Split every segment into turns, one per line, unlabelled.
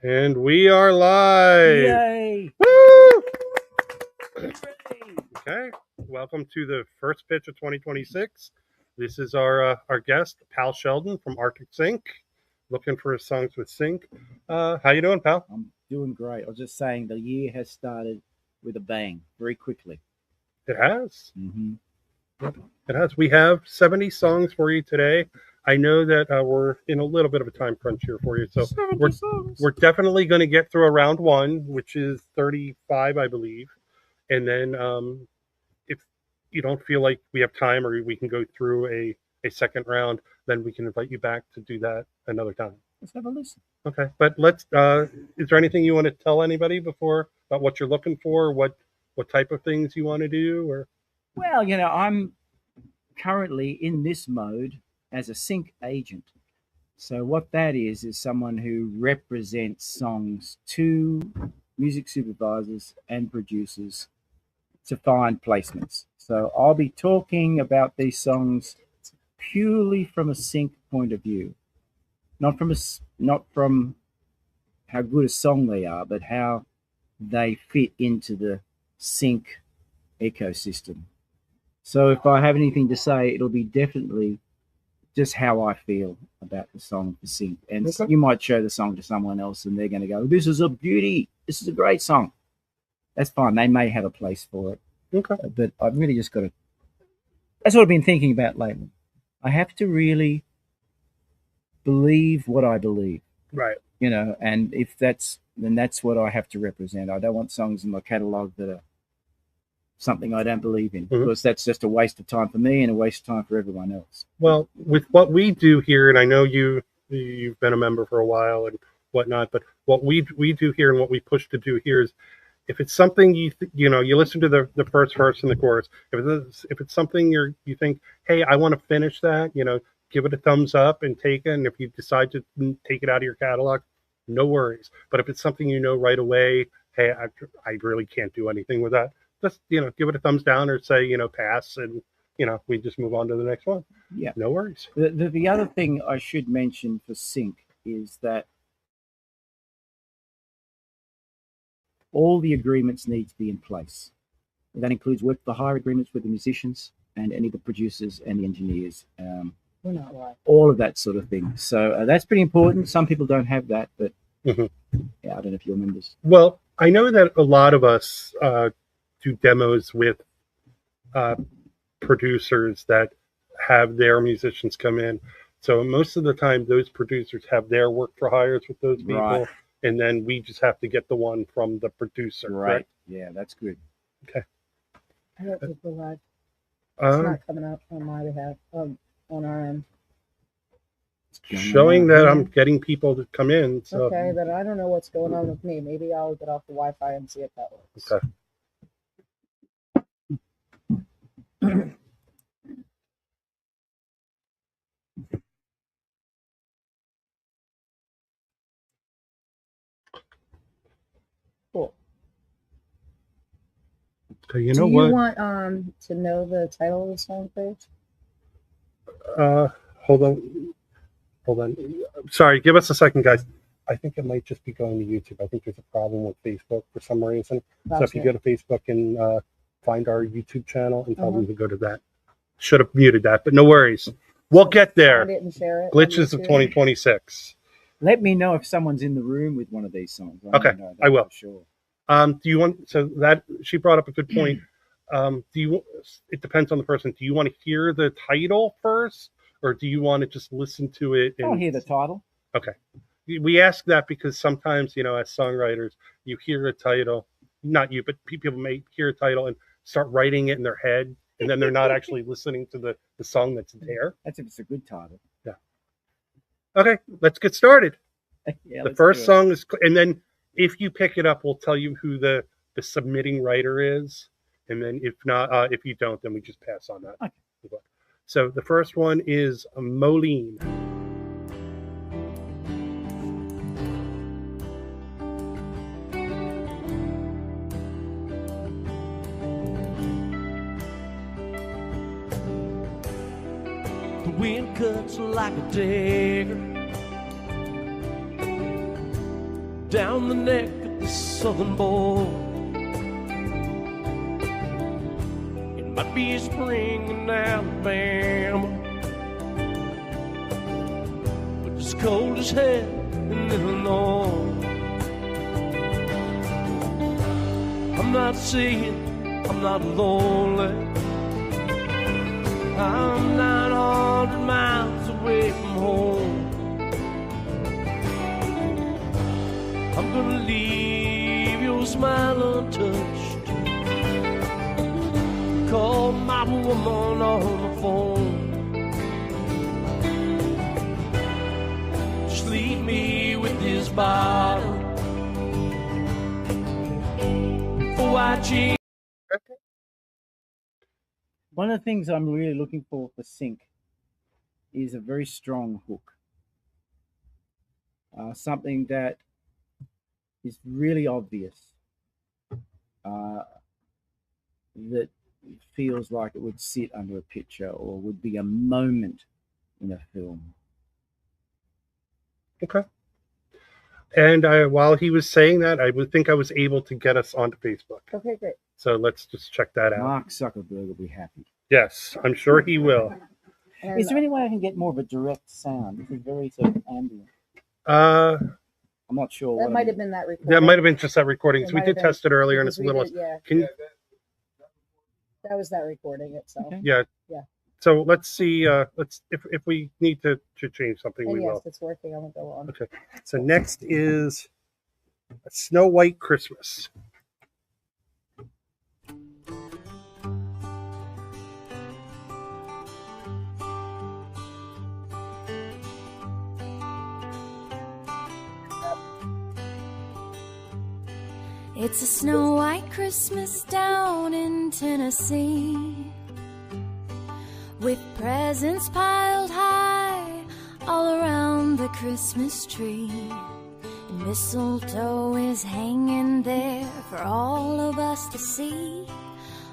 And we are live.
Yay!
Woo! Okay. Welcome to the first pitch of 2026. This is our guest, Pal Sheldon from Artec Sync. Looking for his songs with Sync. How you doing, pal?
I'm doing great. I was just saying the year has started with a bang very quickly.
It has.
Mm-hmm.
It has. We have 70 songs for you today. I know that we're in a little bit of a time crunch here for you, so we're definitely going to get through a round one, which is 35, I believe, and then if you don't feel like we have time or we can go through a second round, then we can invite you back to do that another time.
Let's have a listen.
Okay, but let's. Is there anything you want to tell anybody before about what you're looking for, what type of things you want to do, or?
Well, I'm currently in this mode as a sync agent. So what that is someone who represents songs to music supervisors and producers to find placements. So I'll be talking about these songs purely from a sync point of view, not from how good a song they are, but how they fit into the sync ecosystem. So if I have anything to say, it'll be definitely just how I feel about the song for sync. And
Okay.
You might show the song to someone else and they're going to go, "This is a beauty. This is a great song." That's fine. They may have a place for it.
Okay.
But I've really just got to. That's what I've been thinking about lately. I have to really believe what I believe.
Right.
And if then that's what I have to represent. I don't want songs in my catalog that are something I don't believe in, because that's just a waste of time for me and a waste of time for everyone else.
Well, with what we do here, and I know you've been a member for a while and whatnot, but what we do here and what we push to do here is, if it's something you listen to the first verse and the chorus. If it's something you think, hey, I want to finish that, give it a thumbs up and take it. And if you decide to take it out of your catalog, no worries. But if it's something right away, hey, I really can't do anything with that, just give it a thumbs down or say pass, and we just move on to the next one.
Yeah,
no worries.
The other thing I should mention for sync is that all the agreements need to be in place. That includes work for hire agreements with the musicians and any of the producers and the engineers.
We're not right.
All of that sort of thing. So that's pretty important. Some people don't have that, but yeah, I don't know if you're members.
Well, I know that a lot of us do demos with producers that have their musicians come in. So most of the time, those producers have their work for hires with those people, right. And then we just have to get the one from the producer.
Right. Yeah, that's good.
Okay.
I don't think we're live. It's not coming up on my behalf, on our end.
Showing that I'm getting people to come in. So.
Okay, but I don't know what's going on with me. Maybe I'll get off the Wi-Fi and see if that works.
Okay.
Cool.
Okay,
Do you want to know the title of the song, please?
Hold on. Sorry, give us a second, guys. I think it might just be going to YouTube. I think there's a problem with Facebook for some reason. So if you go to Facebook and find our YouTube channel and tell them to go to that. Should have muted that, but no worries. We'll get there.
I didn't share it.
Glitches of 2026.
Let me know if someone's in the room with one of these songs.
Okay, I will.
Sure.
Do you want? So that she brought up a good point. It depends on the person. Do you want to hear the title first, or do you want to just listen to it?
I'll hear the title.
Okay. We ask that because sometimes, as songwriters, you hear a title, not you, but people may hear a title and start writing it in their head, and then they're not actually listening to the song that's there.
That's if it's a good title.
Yeah. Okay, let's get started.
Yeah,
the first song is, and then if you pick it up, we'll tell you who the submitting writer is. And then if not, if you don't, then we just pass on that. Okay. So the first one is Moline.
The wind cuts like a dagger down the neck of the southern boy. It might be spring in Alabama, but it's cold as hell in Illinois. I'm not saying I'm not lonely. I'm 900 miles away from home. I'm gonna leave your smile untouched. Call my woman on the phone. Just leave me with this bottle before I change.
One of the things I'm really looking for Sync is a very strong hook. Something that is really obvious, that feels like it would sit under a picture or would be a moment in a film.
Okay. And while he was saying that, I would think I was able to get us onto Facebook.
Okay, great.
So let's just check that out.
Mark Zuckerberg will be happy.
Yes, I'm sure he will.
And
Is there any way I can get more of a direct sound? This is very sort of ambient.
I'm
not sure.
that
what
might
I'm-
have been that recording.
That might have been just that recording.
It
So we
might
did
have been,
test it earlier, and it's a
because we
little.
did, yeah,
Can you,
that was that recording itself.
Okay.
yeah.
Yeah.
So let's see. Let's if we need to change something,
And
we
yes,
will.
it's working. I'm gonna go on.
Okay. So next is a Snow White Christmas.
It's a snow white Christmas down in Tennessee, with presents piled high all around the Christmas tree. And mistletoe is hanging there for all of us to see,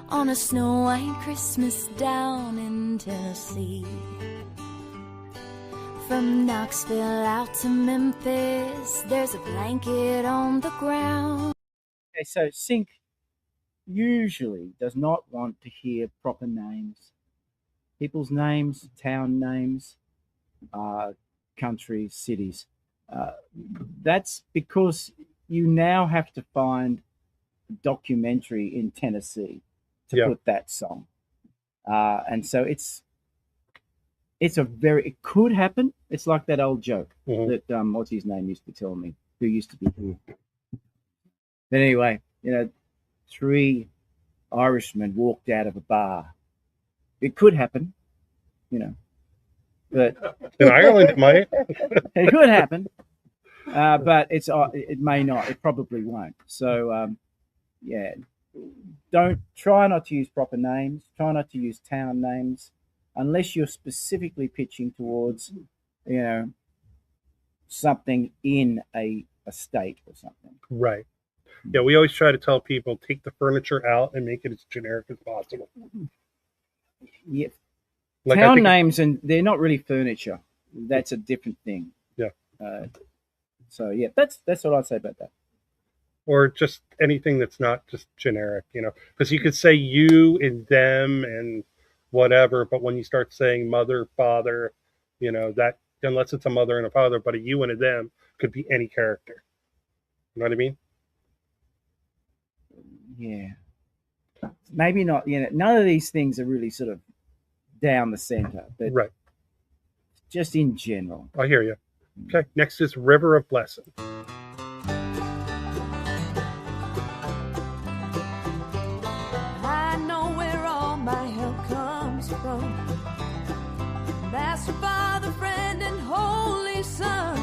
on a snow white Christmas down in Tennessee. From Knoxville out to Memphis, there's a blanket on the ground.
Okay, so Sync usually does not want to hear proper names, people's names, town names, countries, cities. That's because you now have to find a documentary in Tennessee to put that song, and so it's a very, it could happen. It's like that old joke that what's his name used to tell me, who used to be here. But anyway, 3 Irishmen walked out of a bar. It could happen, but
In Ireland, it might.
it could happen, but it may not. It probably won't. So, try not to use proper names. Try not to use town names, unless you're specifically pitching towards, something in a state or something.
Right. Yeah, we always try to tell people, take the furniture out and make it as generic as possible.
Yeah.
Like
Town names, and they're not really furniture. That's a different thing.
Yeah.
So yeah, that's what I'd say about that.
Or just anything that's not just generic, because you could say you and them and whatever, but when you start saying mother, father, that, unless it's a mother and a father, but a you and a them could be any character. You know what I mean?
Yeah. Maybe not. None of these things are really sort of down the center, but
Right.
just in general.
I hear you. Okay. Next is River of Blessing.
I know where all my help comes from. Master, Father, friend, and Holy Son.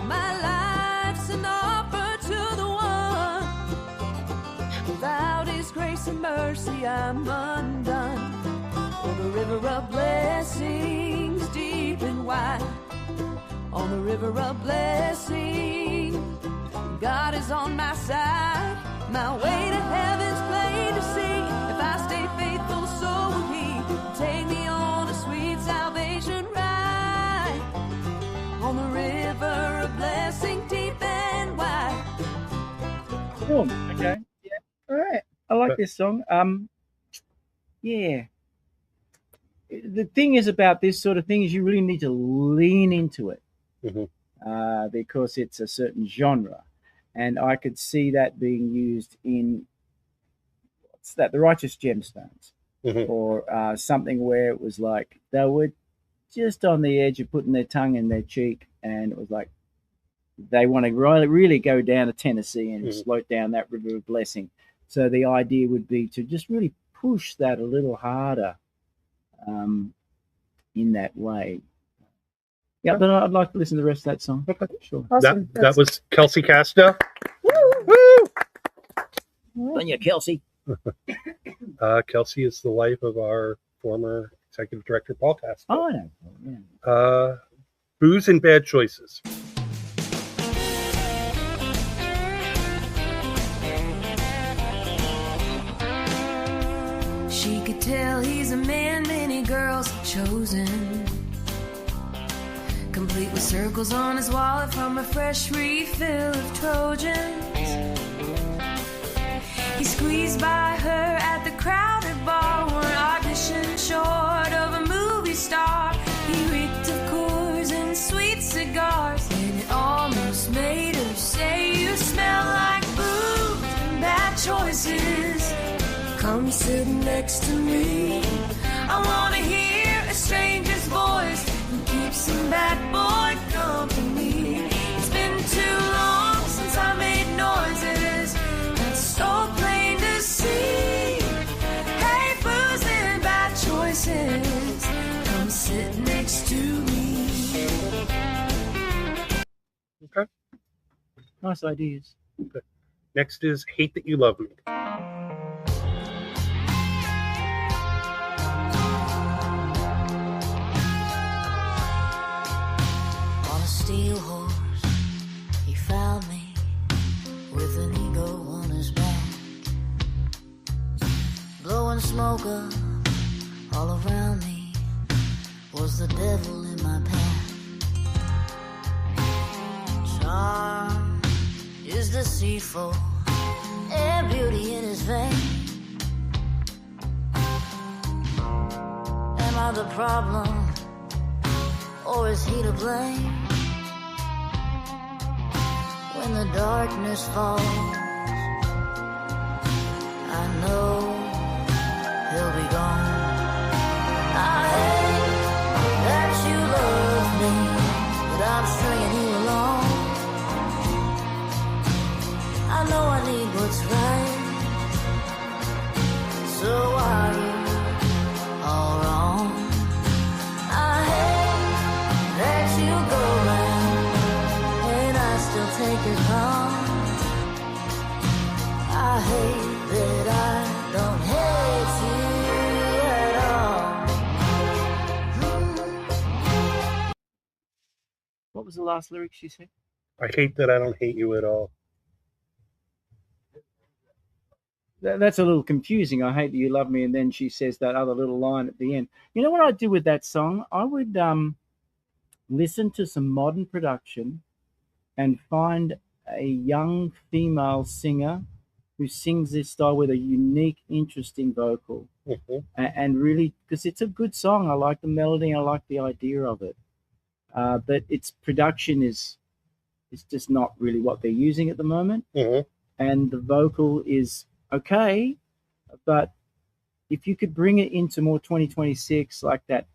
My life's an offer to the one. Without His grace and mercy, I'm undone. For the river of blessings, deep and wide. On the river of blessing, God is on my side. My way to heaven's plain to see. If I stay faithful, so will He. Take me on a sweet salvation ride. On the river of blessing, deep and
Boom. Okay. Yeah.
All right.
I like this song. Yeah. The thing is about this sort of thing is you really need to lean into it because it's a certain genre, and I could see that being used in what's that, the Righteous Gemstones, or something where it was like they were just on the edge of putting their tongue in their cheek, and it was like they want to really go down to Tennessee and float down that river of blessing. So the idea would be to just really push that a little harder. In that way. Yeah, but I'd like to listen to the rest of that song. Okay, sure.
Awesome.
That was Kelsey Casta.
On you, Kelsey.
Kelsey is the wife of our former executive director, Paul Casta.
Oh, I know. Yeah.
Booze and Bad Choices.
She could tell he's a man many girls have chosen, complete with circles on his wallet from a fresh refill of Trojans. He squeezed by her at the crowded bar, one audition short of a movie star. He reeked of Coors and sweet cigars, and it almost made her say, "You smell like booze and bad choices. Come sit next to me. I want to hear a stranger's voice and keep some bad boy company. It's been too long since I made noises that's so plain to see. Hey, booze and bad choices, come sit next to me."
Okay.
Nice ideas.
Okay. Next is Hate That You Love Me.
Steel horse, he found me with an ego on his back, blowing smoke up all around me was the devil in my path. Charm is deceitful and beauty in his vein. Am I the problem or is he to blame? When the darkness falls, I know he'll be gone. I hate that you love me, but I'm stringing you along. I know I need what's right, so are you all wrong? I hate that you go round and I still take it home. I hate that I don't hate you at all.
What was the last lyric she said?
I hate that I don't hate you at all.
That's a little confusing. I hate that you love me, and then she says that other little line at the end. You know what I'd do with that song? I would listen to some modern production and find a young female singer who sings this style with a unique, interesting vocal. And really, because it's a good song. I like the melody. I like the idea of it. But its production is just not really what they're using at the moment. And the vocal is okay, but if you could bring it into more 2026, like that,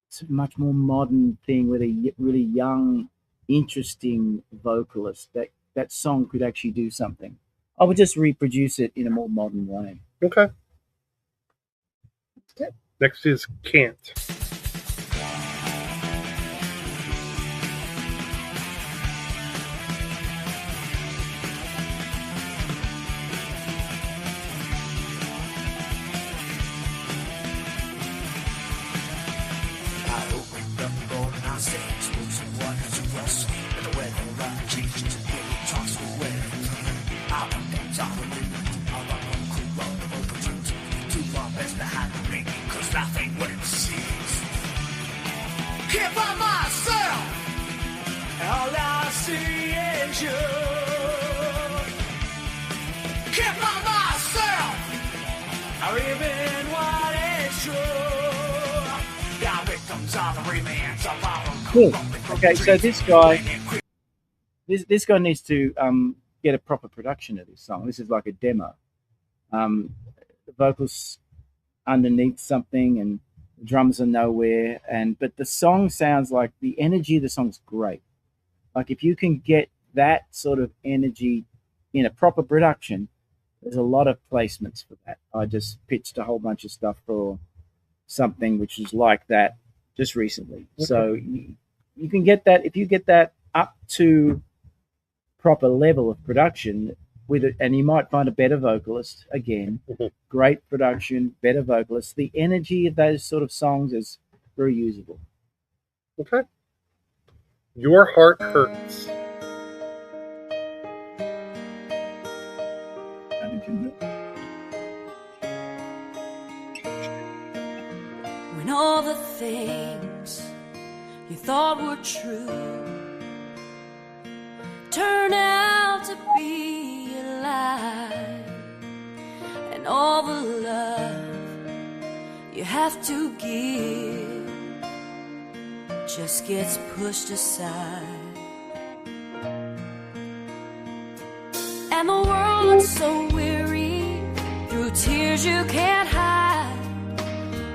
it's a much more modern thing with a really young, interesting vocalist, that song could actually do something. I would just reproduce it in a more modern way.
Okay. Next is Can't.
Can't find myself, all I see is you.
Cool. Okay, so this guy needs to get a proper production of this song. This is like a demo. The vocals underneath something, and the drums are nowhere. But the song sounds like the energy of the song's great. Like if you can get that sort of energy in a proper production, there's a lot of placements for that. I just pitched a whole bunch of stuff for something which is like that just recently. Okay. So you can get that if you get that up to proper level of production with it, and you might find a better vocalist again. Great production, better vocalist. The energy of those sort of songs is very usable.
Okay. Your Heart Hurts.
When all the things you thought were true turn out to be a lie, and all the love you have to give just gets pushed aside, and the world looks so weary through tears you can't hide.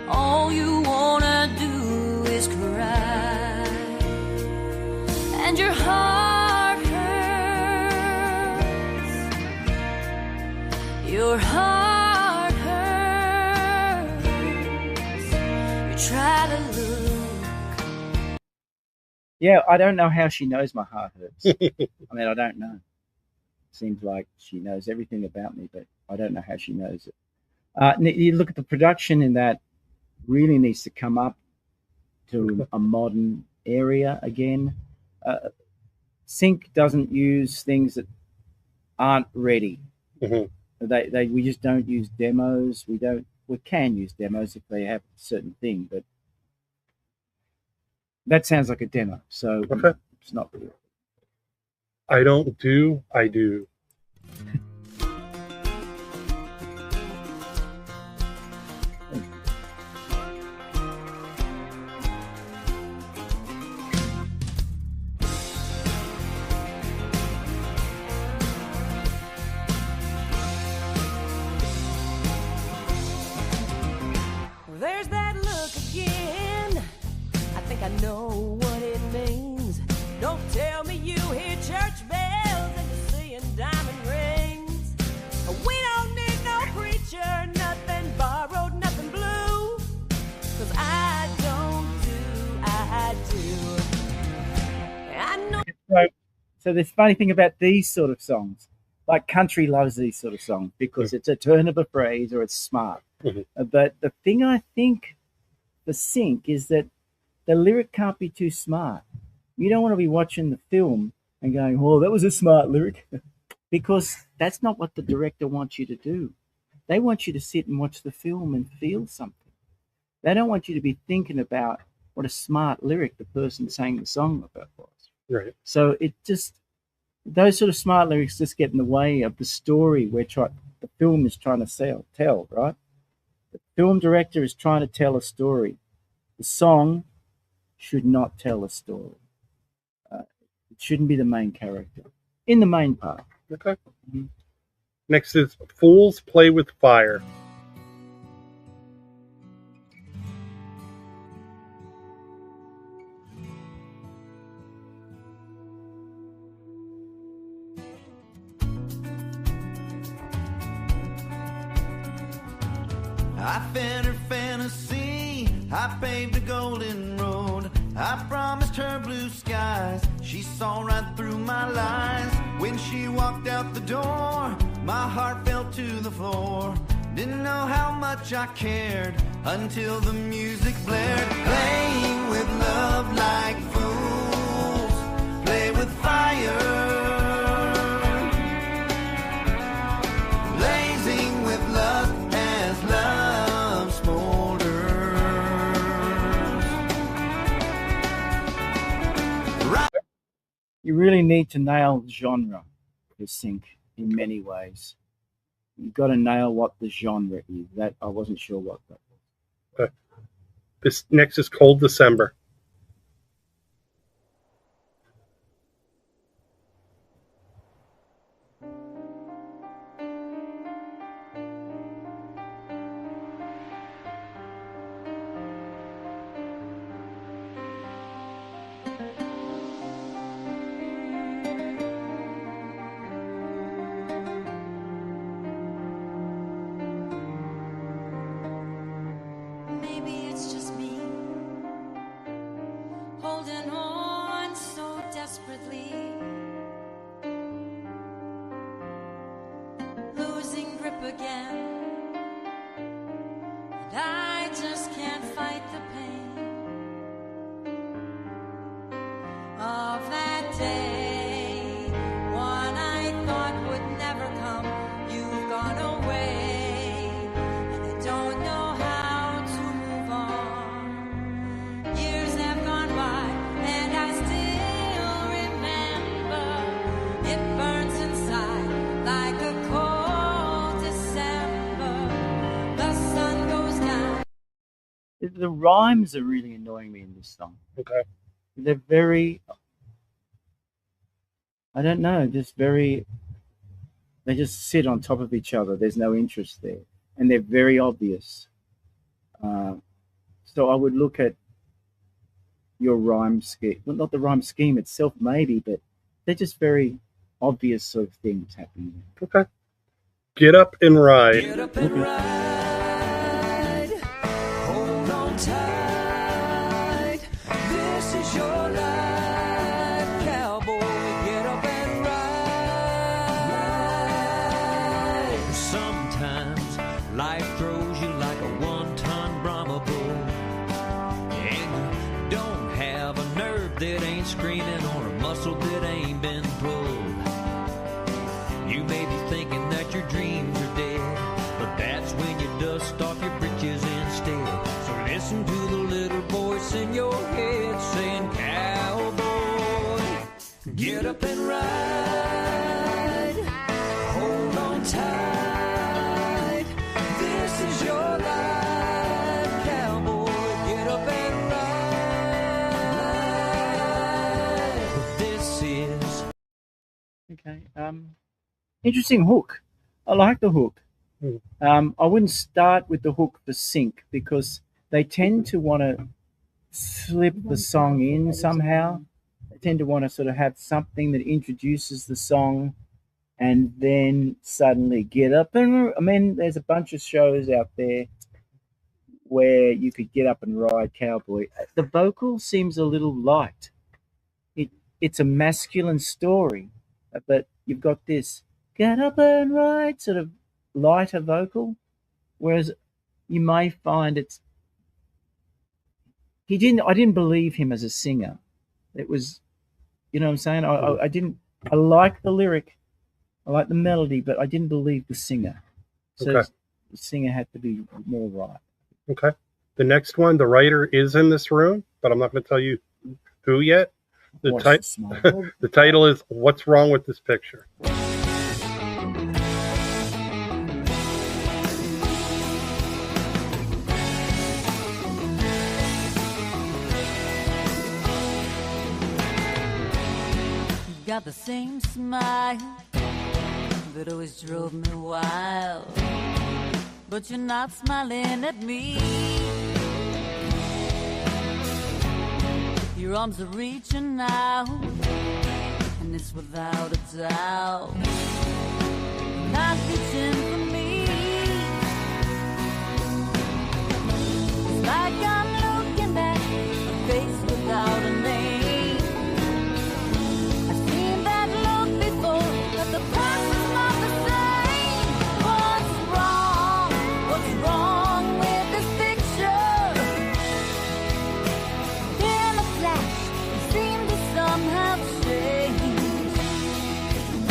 All you wanna do is cry, and your heart hurts. Your heart hurts. You try to look.
Yeah, I don't know how she knows my heart hurts. I mean, I don't know. Seems like she knows everything about me, but I don't know how she knows it. You look at the production in that. Really needs to come up to a modern area again. Sync doesn't use things that aren't ready. Mm-hmm. We just don't use demos. We can use demos if they have a certain thing, but that sounds like a demo, so okay. It's not real.
I don't do, I do.
There's that look again. I think I know what it means. Don't tell me you hear church bells and you're seeing diamond rings. We don't need no preacher, nothing borrowed, nothing blue. 'Cause I don't do, I do. I know.
So the funny thing about these sort of songs, like country loves these sort of songs because it's a turn of a phrase or it's smart. Mm-hmm. But the thing I think for sync is that the lyric can't be too smart. You don't want to be watching the film and going, oh, that was a smart lyric, because that's not what the director wants you to do. They want you to sit and watch the film and feel something. They don't want you to be thinking about what a smart lyric the person sang the song about was.
Right.
So it just, those sort of smart lyrics just get in the way of the story the film is trying to tell, right? The film director is trying to tell a story. The song should not tell a story. It shouldn't be the main character in the main part.
Okay. Mm-hmm. Next is Fools Play with Fire.
I fed her fantasy, I paved a golden road, I promised her blue skies, she saw right through my lies. When she walked out the door, my heart fell to the floor. Didn't know how much I cared until the music blared. Playing with love like fools, play with fire. Blazing with lust as love smolders.
You really need to nail the genre to sync in many ways. You've got to nail what the genre is. That I wasn't sure what that was.
This next is Cold December.
Maybe it's just me holding on so desperately, losing grip again, and I just can't fight the pain of that day, one I thought would never come. You've gone away, and I don't know how to move on. Years have gone by, and I still remember. It burns inside like a cold December. The sun goes down.
The rhymes are really annoying me in this song.
Okay.
They're very, I don't know, just very, they just sit on top of each other. There's no interest there. And they're very obvious. So I would look at your rhyme scheme, well, not the rhyme scheme itself, maybe, but they're just very obvious sort of things happening.
Okay. Get Up and Ride.
Get up and ride. Hold on tight. This is your life, cowboy. Get up and ride. Sometimes life throws you like a 1-ton Brahma bull, and you don't have a nerve that ain't screaming or a muscle that ain't been pulled. You may be thinking that your dreams are dead, but that's when you dust off your britches instead. So listen to the little voice in your head saying, cowboy, get up and ride. Hold on tight. This is your life, cowboy. Get up and ride. This is
Okay. Interesting hook. I like the hook. I wouldn't start with the hook for sync because they tend to want to slip the song in somehow. They tend to want to sort of have something that introduces the song and then suddenly get up and, I mean, there's a bunch of shows out there where you could get up and ride cowboy. The vocal seems a little light. It's a masculine story, but you've got this get up and ride sort of lighter vocal, whereas you may find I didn't believe him as a singer. It was, you know what I'm saying? I like the lyric, I like the melody, but I didn't believe the singer. So
Okay.
the singer had to be more right.
Okay. The next one, the writer is in this room, but I'm not going to tell you who yet. The,
Watch
ti-
the smile.
the title is What's Wrong with This Picture?
Got the same smile that always drove me wild, but you're not smiling at me. Your arms are reaching out, and it's without a doubt not reaching for me. It's like I'm looking at a face without a name. I've seen that look before, but the past is not the same. What's wrong? What's wrong with this picture? In a flash, it seemed to somehow change.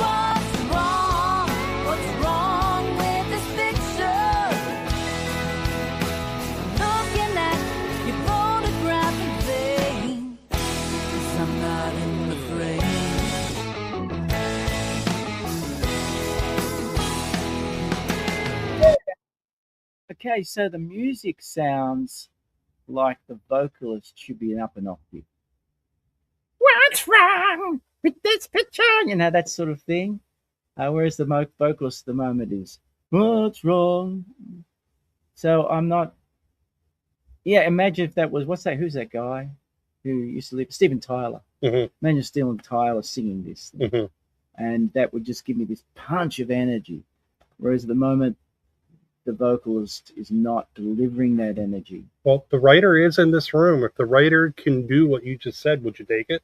What's wrong? What's wrong with this picture? Looking at your photograph in vain, 'cause I'm not in the frame.
Okay, so the music sounds like the vocalist should be an up an octave. What's wrong with this picture? You know, that sort of thing. Whereas the vocalist at the moment is, what's wrong? So I'm not. Yeah, imagine if that was, who's that guy who used to live? Steven Tyler.
Mm-hmm.
Imagine Steven Tyler singing this.
Mm-hmm.
And that would just give me this punch of energy. Whereas at the moment, the vocalist is not delivering that energy.
Well, the writer is in this room. If the writer can do what you just said, would you take it?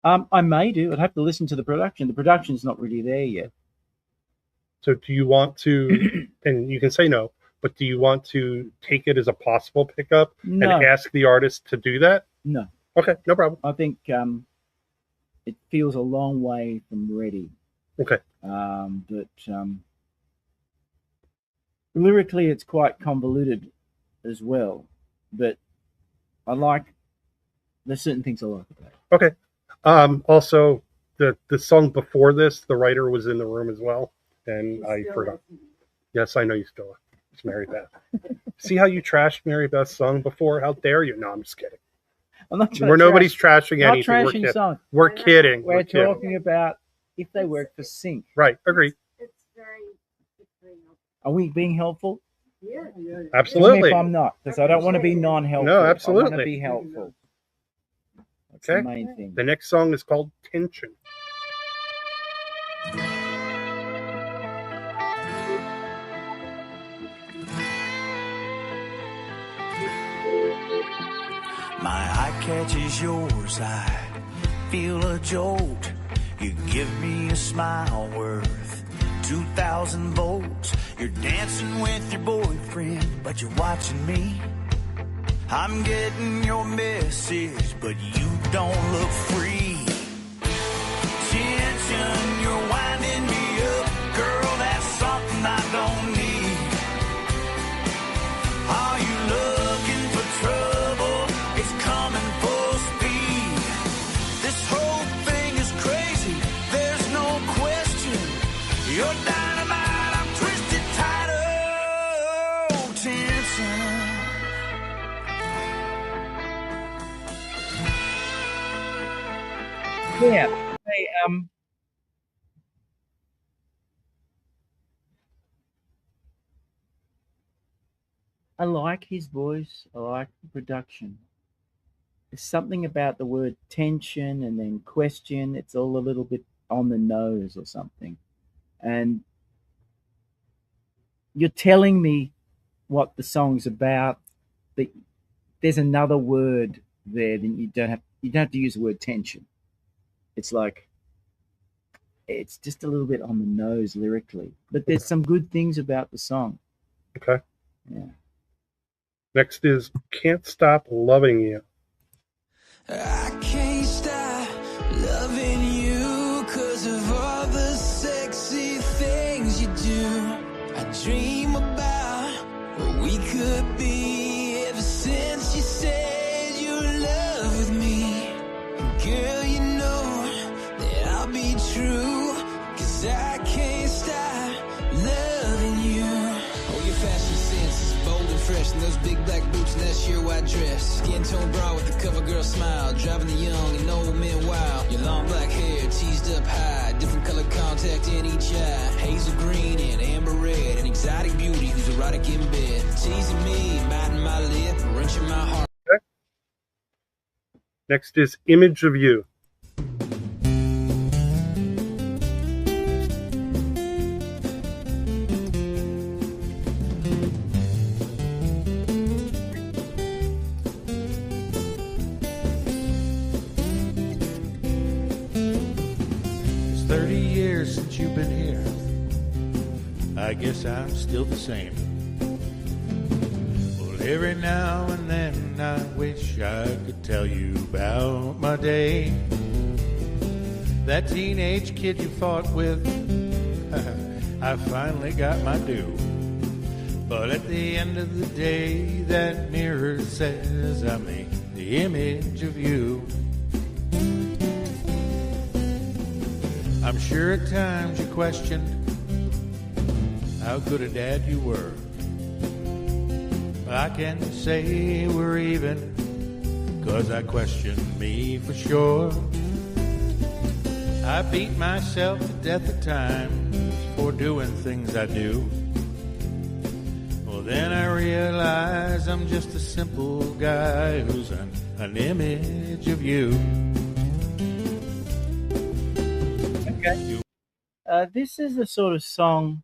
I may do. I'd have to listen to the production. The production's not really there yet.
So do you want to, and you can say no, but do you want to take it as a possible pickup and ask the artist to do that?
No.
Okay, no problem.
I think it feels a long way from ready.
Okay.
But lyrically, it's quite convoluted as well. But there's certain things I like about it.
Okay. Also, the song before this, the writer was in the room as well, and I forgot. Yes, I know you still are. It's Mary Beth. See how you trashed Mary Beth's song before? How dare you? No, I'm just kidding.
I'm not
Nobody's trashing
not
anything.
Trashing songs.
We're kidding.
We're talking about if they work for sync.
Right. Agree.
It's very helpful.
Are we being helpful?
Yeah.
Absolutely.
Even if I'm not, because I don't want to be non-helpful.
No, absolutely.
I want to be helpful. That's
Okay.
the main thing.
The next song is called Tension.
My eye catches yours, I feel a jolt. You give me a smile worth 2,000 volts. You're dancing with your boyfriend, but you're watching me. I'm getting your message, but you don't look free. Tension, you're winding me up. Girl, that's something I don't need. Are you looking for trouble? It's coming full speed. This whole thing is crazy, there's no question. You're dynamite, I'm twisted tight. Oh, tension.
Yeah. Hey, I like his voice. I like the production. There's something about the word tension and then question. It's all a little bit on the nose or something. And you're telling me what the song's about, but there's another word there. Then you don't have to use the word tension. It's like, it's just a little bit on the nose lyrically, but there's some good things about the song.
Okay.
Yeah.
Next is Can't Stop Loving You.
I can't stop loving you 'cause of all the sexy things you do. I dream about what we could be ever since you said you love with me. Girl, you know that I'll be true 'cause I can't stop loving you. Oh, your fashion sense is bold and fresh, and those big black boots and that sheer white dress. Skin tone bra with the cover girl smile, driving the young and old men wild. Your long black hair teased up high, different color contact in each eye. Hazel green and amber red, an exotic beauty who's erotic in bed. Teasing me, biting my lip, wrenching my heart.
Okay. Next is Image of You.
It's 30 years since you've been here. I guess I'm still the same. Well, every now and then I wish I could tell you about my day. That teenage kid you fought with, I finally got my due. But at the end of the day, that mirror says I'm the image of you. I'm sure at times you questioned how good a dad you were. I can say we're even, 'cause I question me for sure. I beat myself to death at times for doing things I do. Well, then I realize I'm just a simple guy who's an image of you.
Okay. This is the sort of song,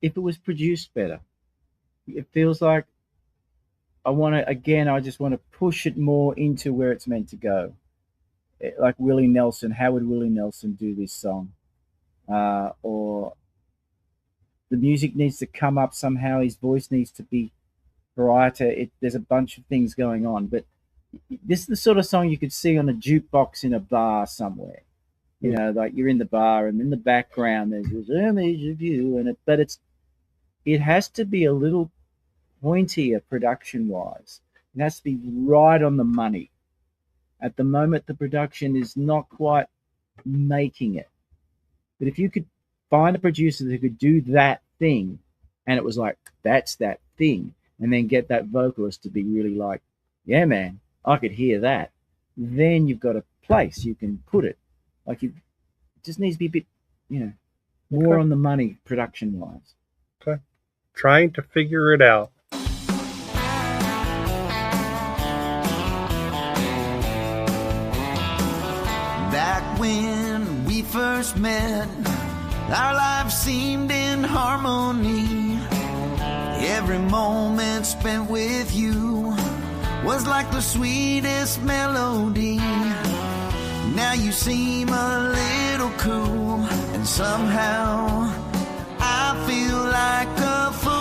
if it was produced better, it feels like I just want to push it more into where it's meant to go. Like Willie Nelson, how would Willie Nelson do this song? Or the music needs to come up somehow, his voice needs to be brighter. There's a bunch of things going on, but this is the sort of song you could see on a jukebox in a bar somewhere. You know, like you're in the bar and in the background there's this image of you, but it has to be a little pointier production wise. It has to be right on the money. At the moment, the production is not quite making it. But if you could find a producer who could do that thing, and it was like, that's that thing, and then get that vocalist to be really like, yeah, man, I could hear that, then you've got a place you can put it. Like, it just needs to be a bit, more on the money production wise.
Okay. Trying to figure it out.
Back when we first met, our lives seemed in harmony. Every moment spent with you was like the sweetest melody. Now you seem a little cool, and somehow I feel like a fool.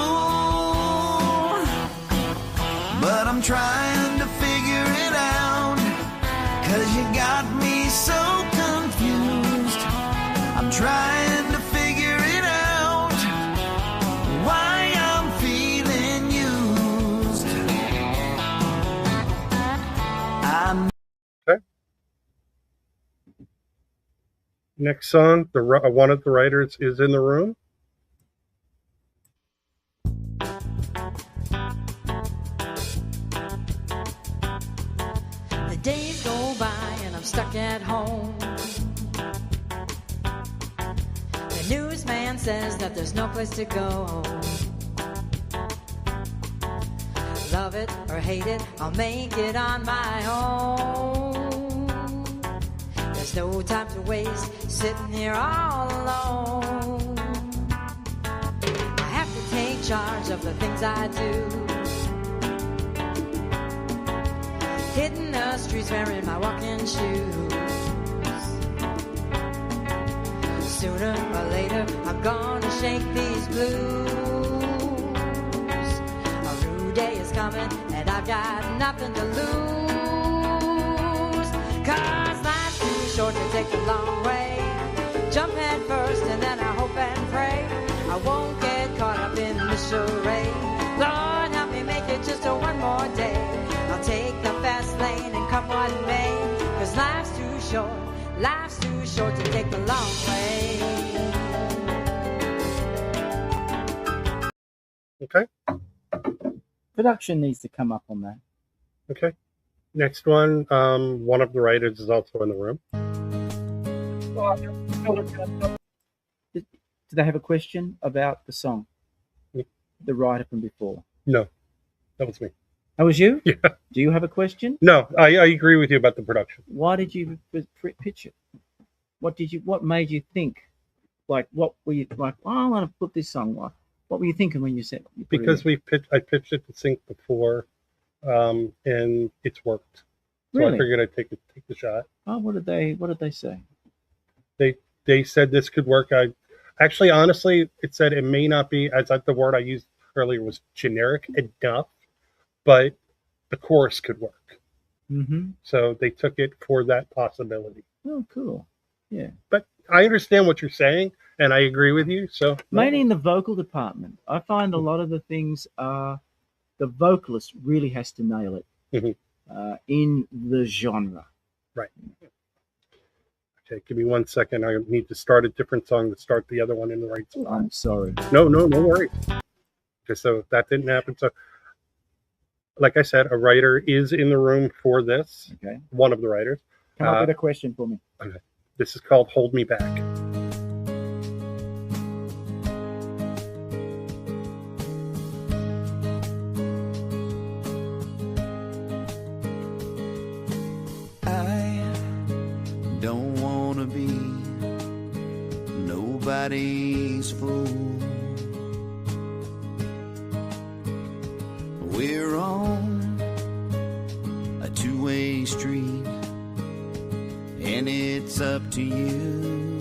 But I'm trying to figure it out, 'cause you got me so confused. I'm trying to figure it out, why I'm feeling used.
Okay. Next song, one of the writers is in the room.
The days go by and I'm stuck at home. The newsman says that there's no place to go. Love it or hate it, I'll make it on my own. There's no time to waste sitting here all alone. I have to take charge of the things I do. Hitting the streets wearing my walking shoes. Sooner or later I'm gonna shake these blues. A new day is coming and I've got nothing to lose. 'Cause life's too short to take the long way. Jump head first and then I hope and pray I won't get caught up in this charade. Lord, help me make it just one more day. I'll take the fast lane and come what may. 'Cause life's too short to take the long way.
Okay.
Production needs to come up on that.
Okay. Next one, one of the writers is also in the room.
Did they have a question about the song? The writer from before?
No, that was me.
That was you?
Yeah.
Do you have a question?
No, I agree with you about the production.
Why did you pitch it? What made you think? Like, what were you like? Oh, I want to put this song. What were you thinking when you said?
Because I pitched it to Sync before, and it's worked. So
Really?
I figured I'd take the shot.
Oh, what did they say?
They said this could work. Actually, honestly, it said it may not be, as the word I used earlier was generic enough, but the chorus could work.
Mm-hmm.
So they took it for that possibility.
Oh, cool. Yeah.
But I understand what you're saying, and I agree with you. So
mainly in the vocal department, I find a lot of the things are the vocalist really has to nail it in the genre.
Right. Okay, give me 1 second. I need to start a different song to start the other one in the right spot.
I'm sorry.
No worries. just so that didn't happen. So, like I said, a writer is in the room for this.
Okay.
One of the writers.
Come up with a question for me.
Okay. This is called "Hold Me Back."
I don't want to be nobody's fool. We're on a two-way street, and it's up to you.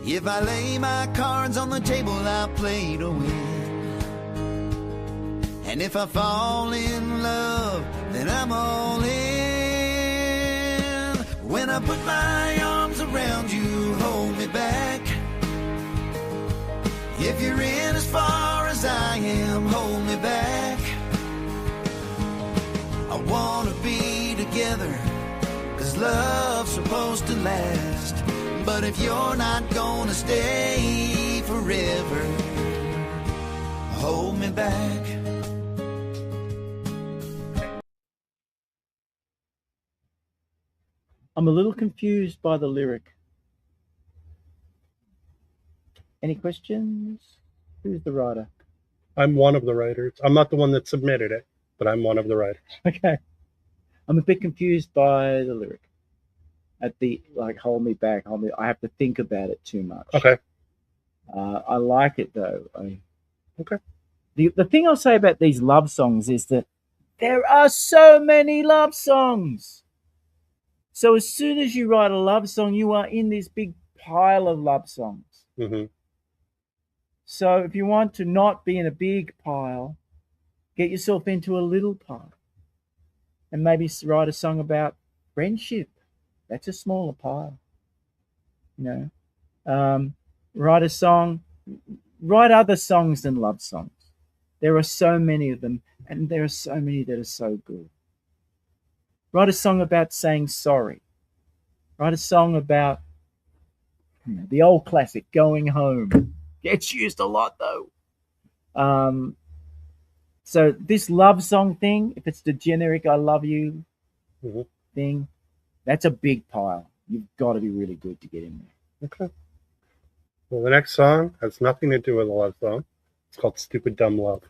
If I lay my cards on the table, I'll play to win. And if I fall in love, then I'm all in. When I put my arms around you, hold me back. If you're in as far as I am, hold me back. I wanna be together, 'cause love's supposed to last. But if you're not gonna stay forever, hold me back.
I'm a little confused by the lyric. Any questions? Who's the writer?
I'm one of the writers. I'm not the one that submitted it, but I'm one of the writers.
Okay. I'm a bit confused by the lyric. At the, like, hold me back, hold me. I have to think about it too much.
Okay.
I like it though.
Okay.
The thing I'll say about these love songs is that there are so many love songs. So as soon as you write a love song, you are in this big pile of love songs.
Mm-hmm.
So if you want to not be in a big pile, get yourself into a little pile, and maybe write a song about friendship. That's a smaller pile. You know, write other songs than love songs. There are so many of them, and there are so many that are so good. Write a song about saying sorry. Write a song about the old classic, Going Home. Gets used a lot though. So this love song thing, if it's the generic I love you thing, that's a big pile. You've got to be really good to get in there.
Okay. Well, the next song has nothing to do with a love song. It's called "Stupid Dumb Love."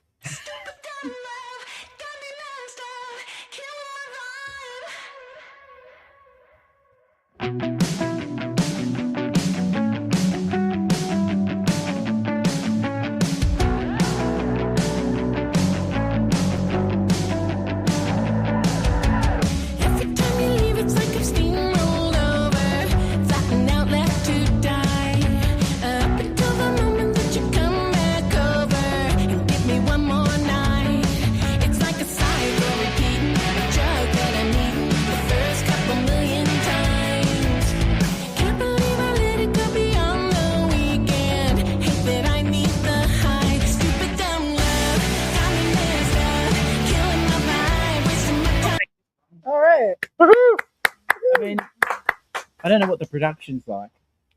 I don't know what the production's like.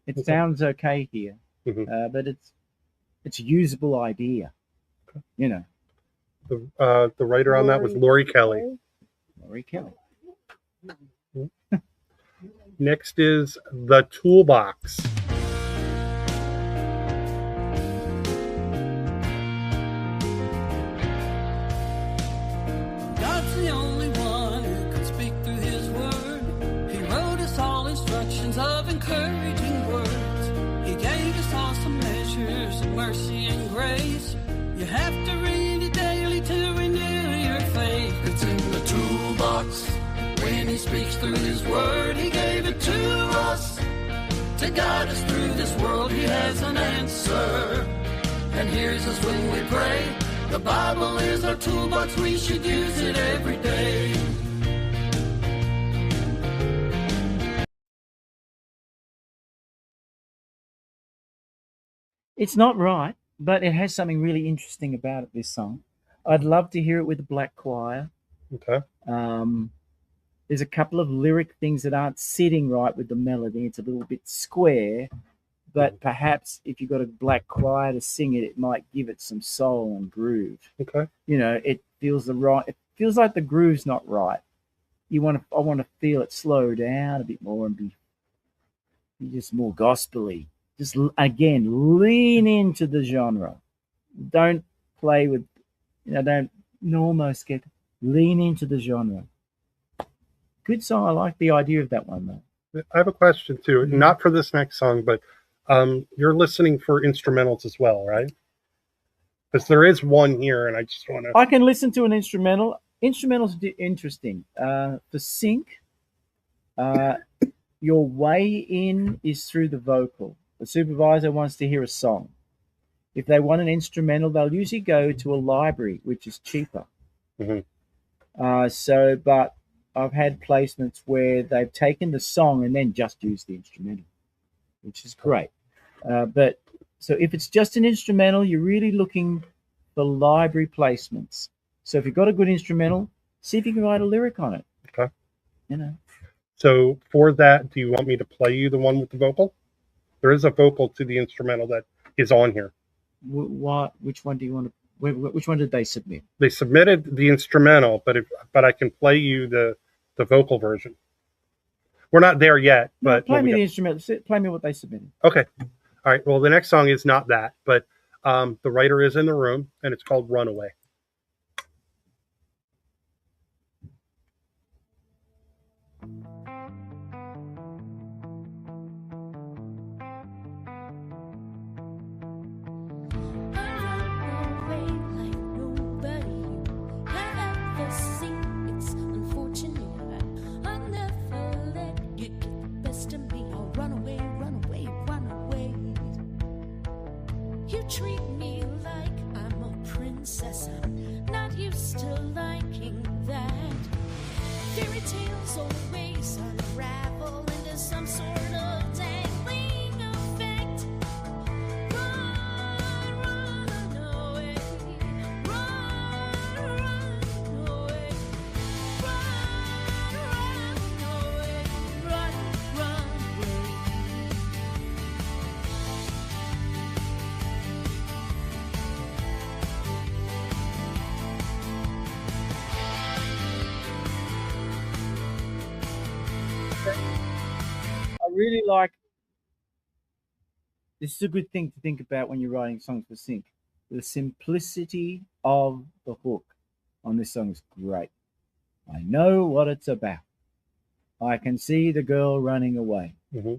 It sounds okay here, but it's a usable idea. You know.
The writer on that was Lori Kelly.
Lori Kelly.
Next is The Toolbox.
God's the only one who can speak through his word. He wrote us all instructions of encouraging words. He gave us all some measures of mercy and grace. You have to read it daily to renew your faith. It's in the toolbox. When he speaks through his word, he gave it to us. To guide us through this world, he has an answer. And hears us when we pray. The Bible is our toolbox, we should use it every day.
It's not right, but it has something really interesting about it, this song. I'd love to hear it with a black choir.
Okay.
There's a couple of lyric things that aren't sitting right with the melody. It's a little bit square, but perhaps if you've got a black choir to sing it, it might give it some soul and groove.
Okay.
You know, it feels it feels like the groove's not right. I want to feel it slow down a bit more and be just more gospely. Just again, lean into the genre. Don't play with, don't almost get, lean into the genre. Good song. I like the idea of that one, though.
I have a question too, not for this next song, but you're listening for instrumentals as well, right? Because there is one here, and I just want to.
I can listen to an instrumental. Instrumentals are interesting. For sync, your way in is through the vocal. The supervisor wants to hear a song. If they want an instrumental, they'll usually go to a library, which is cheaper.
Mm-hmm.
But I've had placements where they've taken the song and then just used the instrumental, which is great. But so if it's just an instrumental, you're really looking for library placements. So if you've got a good instrumental, see if you can write a lyric on it.
Okay.
So
for that, do you want me to play you the one with the vocal? There is a vocal to the instrumental that is on here.
Which one do you want to? Which one did they submit?
They submitted the instrumental, but I can play you the vocal version. We're not there yet, but
play me the instrumental. Play me what they submitted.
Okay. All right. Well, the next song is not that, but the writer is in the room, and it's called "Runaway."
Treat me like I'm a princess. I'm not used to liking that. Fairy tales always unravel into some sort of dangling effect. Run away, run away, run away.
I really like. This is a good thing to think about when you're writing songs for sync. The simplicity of the hook on this song is great. I know what it's about. I can see the girl running away.
Mm-hmm.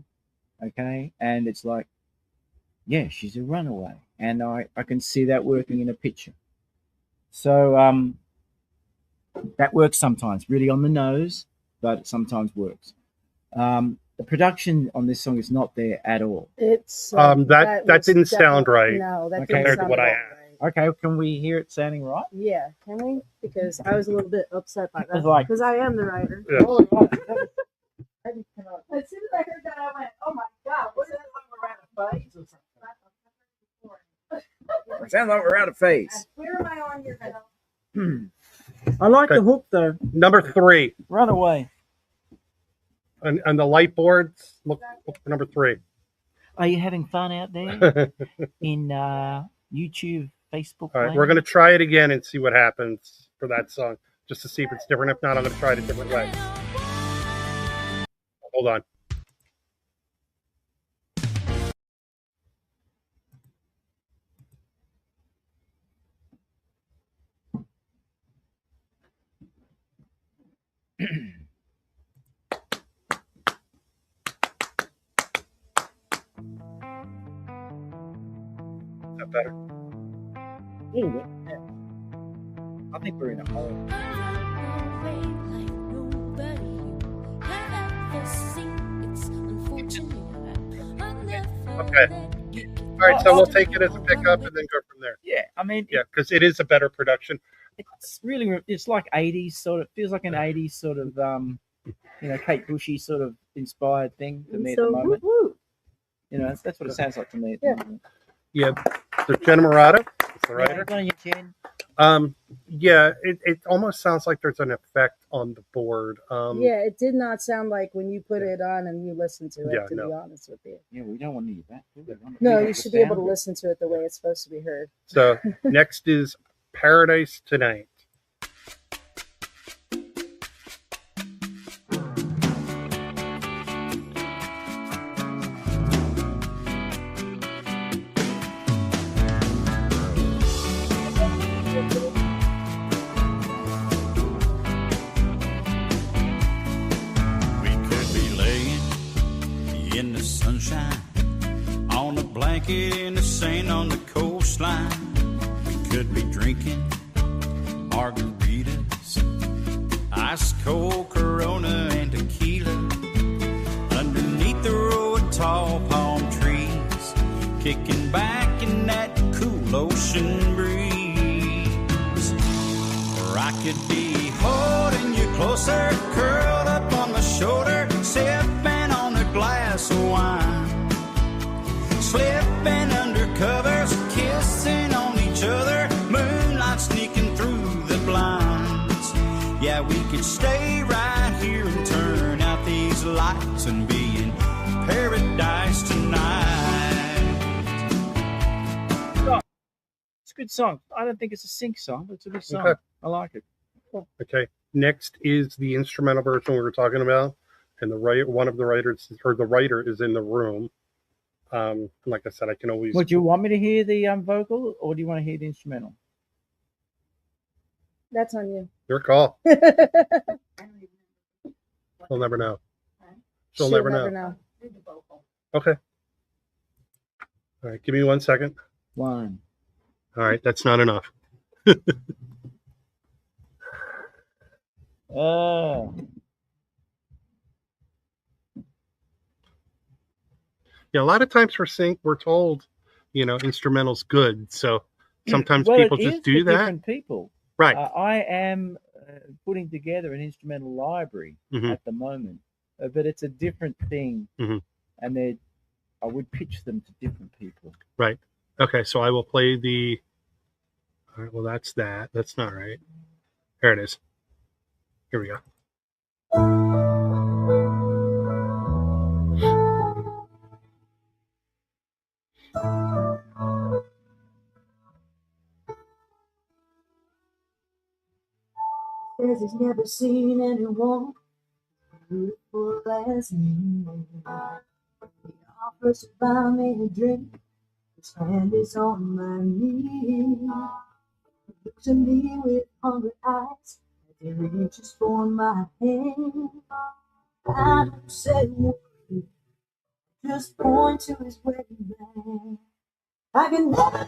Okay, and it's like, yeah, she's a runaway, and I can see that working in a picture. So that works sometimes, really on the nose, but it sometimes works. The production on this song is not there at all.
It's
that didn't sound right.
No, that
Okay.
didn't
Compared to
sound
what I
right.
had.
Okay, can we hear it sounding right?
Yeah, can we? Because I was a little bit upset by that.
It's like-
Because I am the writer.
Yeah.
Oh, right.
I just cannot. As soon as I heard that, I went, "Oh my god, what is that like around a phase or something?"
It sounds like we're out of phase.
Where am I on your head?
I like
Okay.
the hook though.
Number 3,
Runaway.
and the light boards. Look for number 3.
Are you having fun out there in YouTube, Facebook?
All right,
land?
we're going to try it again and see what happens for that song, just to see if it's different. If not, I'm going to try it a different way. Hold on. Is that better?
A little bit. Yeah. I think we're in a hole.
Okay. All right, so we'll take it as a pickup and then go from there.
Yeah, I mean,
Yeah, because it is a better production.
it's really, it's like 80s sort of, feels like an 80s sort of, Kate Bushy sort of inspired thing to me at the moment.
woo-woo.
That's what it sounds like to me. At
Yeah.
the moment.
Yeah, the Generata. the writer.
On your chin.
Yeah, it almost sounds like there's an effect on the board.
Yeah, it did not sound like when you put it on and you listened to it,
Yeah,
to
no.
be honest with you.
Yeah, we don't want to hear that. Do we? We want
No,
hear
you
the
should be able to
sound.
listen to it the way it's supposed to be heard.
So next is Paradise Tonight.
We could be laying in the sunshine on a blanket in the sand on the coastline. We could be drinking margaritas, ice cold Corona and tequila underneath the row of tall palm trees, kicking back in that cool ocean breeze. Or I could be holding you closer, curled up on my shoulder, sipping on a glass of wine, slipping under covers, kissing on each other, moonlight sneaking through the blinds. Yeah, we could stay right here and turn out these lights and be in paradise tonight.
It's a good song. I don't think it's a sync song, but it's a good song.
Okay.
I like it.
Okay. Next is the instrumental version we were talking about, and one of the writers or the writer is in the room. Like I said, I can always.
Would you want me to hear the vocal, or do you want to hear the instrumental?
That's on you.
Your call. She'll never know. She'll never know. Okay. All right. Give me 1 second.
One.
All right. That's not enough. Yeah, a lot of times we're told, instrumental's good. So sometimes people just do that.
Different people.
Right.
I am putting together an instrumental library at the moment, but it's a different thing, and I would pitch them to different people.
Right. Okay, so I will play the. All right. Well, that's that. That's not right. There it is. Here we go.
Says he's never seen anyone beautiful as me. He offers to buy me a drink. His hand is on my knee. He looks at me with hungry eyes as he reaches for my hand. I don't say a word, just point to his wedding band. I can never.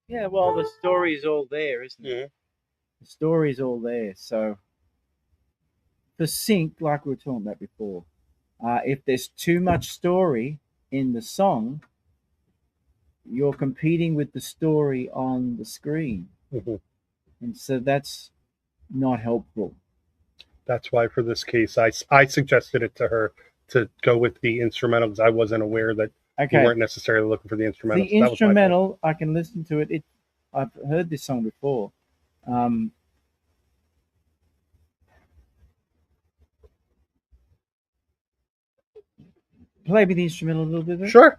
Yeah, well, the story's all there, isn't it? The story's all there. So the sync, like we were talking about before, if there's too much story in the song, you're competing with the story on the screen. And so that's not helpful.
That's why for this case, I suggested it to her to go with the instrumental because I wasn't aware that you weren't necessarily looking for the instrumental.
The instrumental, I can listen to it. I've heard this song before. Play me the instrumental a little bit.
Sure.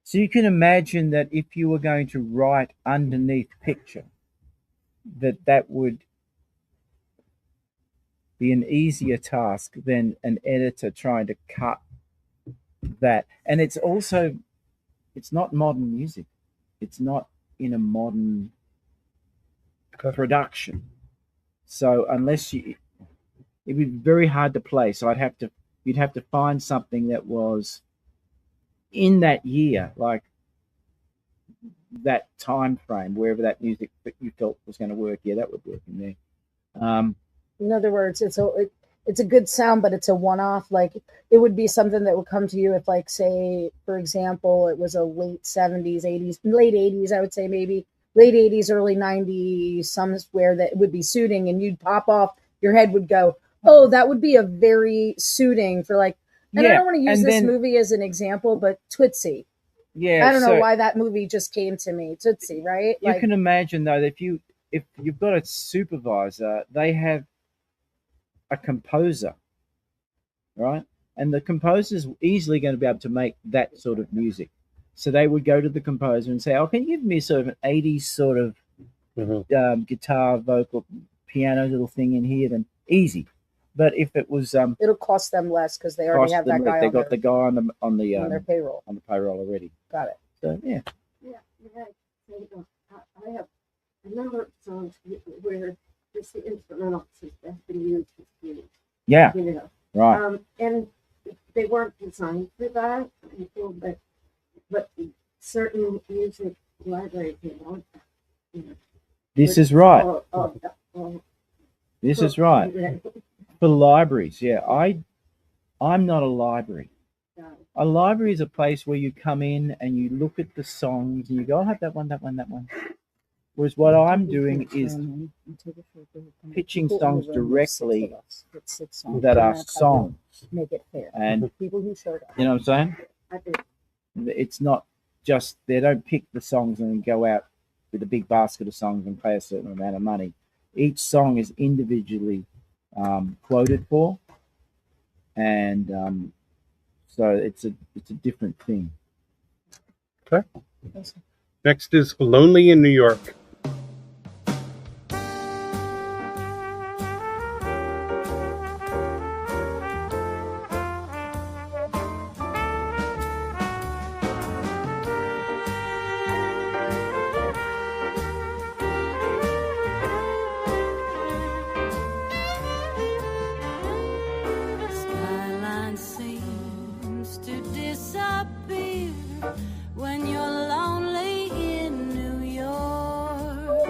So you can imagine that if you were going to write underneath picture, that would be an easier task than an editor trying to cut that. And it's also, it's not modern music. It's not in a modern production. So unless you, it would be very hard to play. So you'd have to find something that was in that year, like that time frame, wherever that music that you felt was going to work. Yeah, that would work in there.
In other words, it's a good sound, but it's a one-off. Like it would be something that would come to you if, like, say, for example, it was a late 70s, 80s, late 80s, I would say maybe late 80s, early 90s, somewhere that would be suiting, and you'd pop off, your head would go, oh, that would be a very suiting for like, and I don't want to use this movie as an example, but Tootsie.
Yeah.
I don't know why that movie just came to me. Tootsie, right?
You can imagine though that if you've got a supervisor, they have a composer, right? And the composer's easily going to be able to make that sort of music. So they would go to the composer and say, oh, can you give me sort of an 80s sort of guitar, vocal, piano little thing in here? Then easy. But if it was,
it'll cost them less because they already have that guy.
They got the guy on
their payroll.
On the payroll already.
Got it.
So yeah.
I have a number of songs where just the instrumentals have been used.
Yeah.
You know.
Right.
And they weren't designed for that, but certain music libraries, you know.
This is right. This is right. For libraries, yeah. I'm not a library. A library is a place where you come in and you look at the songs and you go, I'll have that one, that one, that one. Whereas what I'm doing is pitching songs directly that are songs.
Make it fair.
And
people who showed up.
You know what I'm saying? It's not just, they don't pick the songs and go out with a big basket of songs and pay a certain amount of money. Each song is individually quoted for, and so it's a different thing.
Okay. Next is Lonely in New York.
When you're lonely in New York,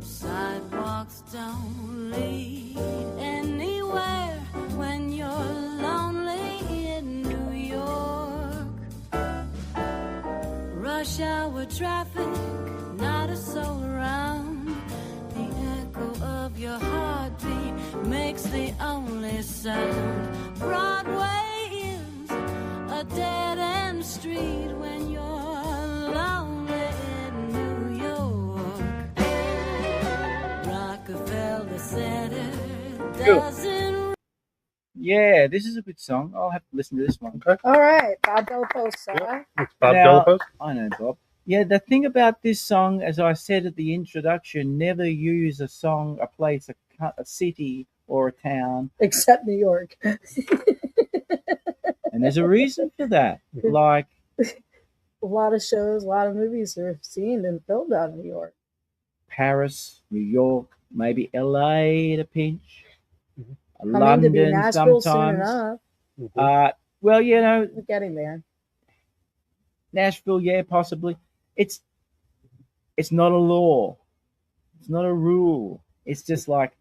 sidewalks don't lead anywhere. When you're lonely in New York, rush hour traffic, not a soul around. The echo of your heartbeat makes the only sound. Broadway is a dead-end street when you're lonely in New York. Rockefeller Center doesn't.
Yeah, this is a good song. I'll have to listen to this one.
Okay.
All right, Bob Delaposa.
It's Bob Delaposa.
I know Bob. Yeah, the thing about this song, as I said at the introduction, never use a song, a place, a city, or a town.
Except New York.
And there's a reason for that. Like,
a lot of shows, a lot of movies are seen and filmed out of New York.
Paris, New York, maybe LA at a pinch.
Coming to be
London
Nashville
sometimes.
soon enough.
Well, you know,
We're getting there.
Nashville, yeah, possibly. It's not a law. It's not a rule. It's just like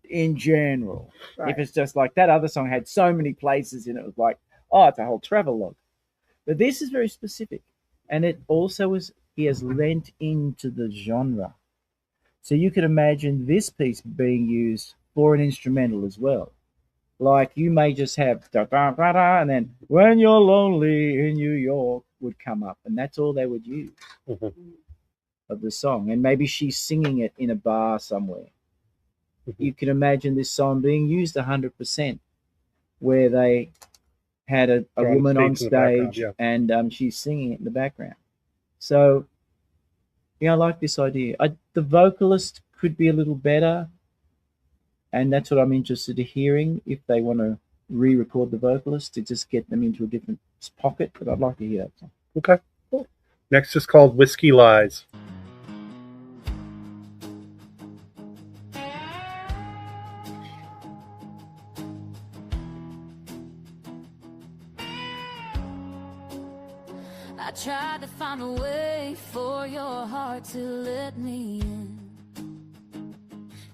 in general.
Right.
If it's just like that other song had so many places in it, it was like, oh, it's a whole travelogue. But this is very specific. And it also is, he has lent into the genre. So you can imagine this piece being used for an instrumental as well. Like you may just have da da da da, and then when you're lonely in New York would come up, and that's all they would use of the song. And maybe she's singing it in a bar somewhere. You can imagine this song being used 100%, where they had a
Drum
woman on
beats in the background,
stage,
yeah.
and she's singing it in the background. So, yeah, I like this idea. The vocalist could be a little better, and that's what I'm interested in hearing. If they want to re-record the vocalist to just get them into a different pocket, but I'd like to hear that song.
Okay, cool. Next is called Whiskey Lies.
I tried to find a way for your heart to let me in.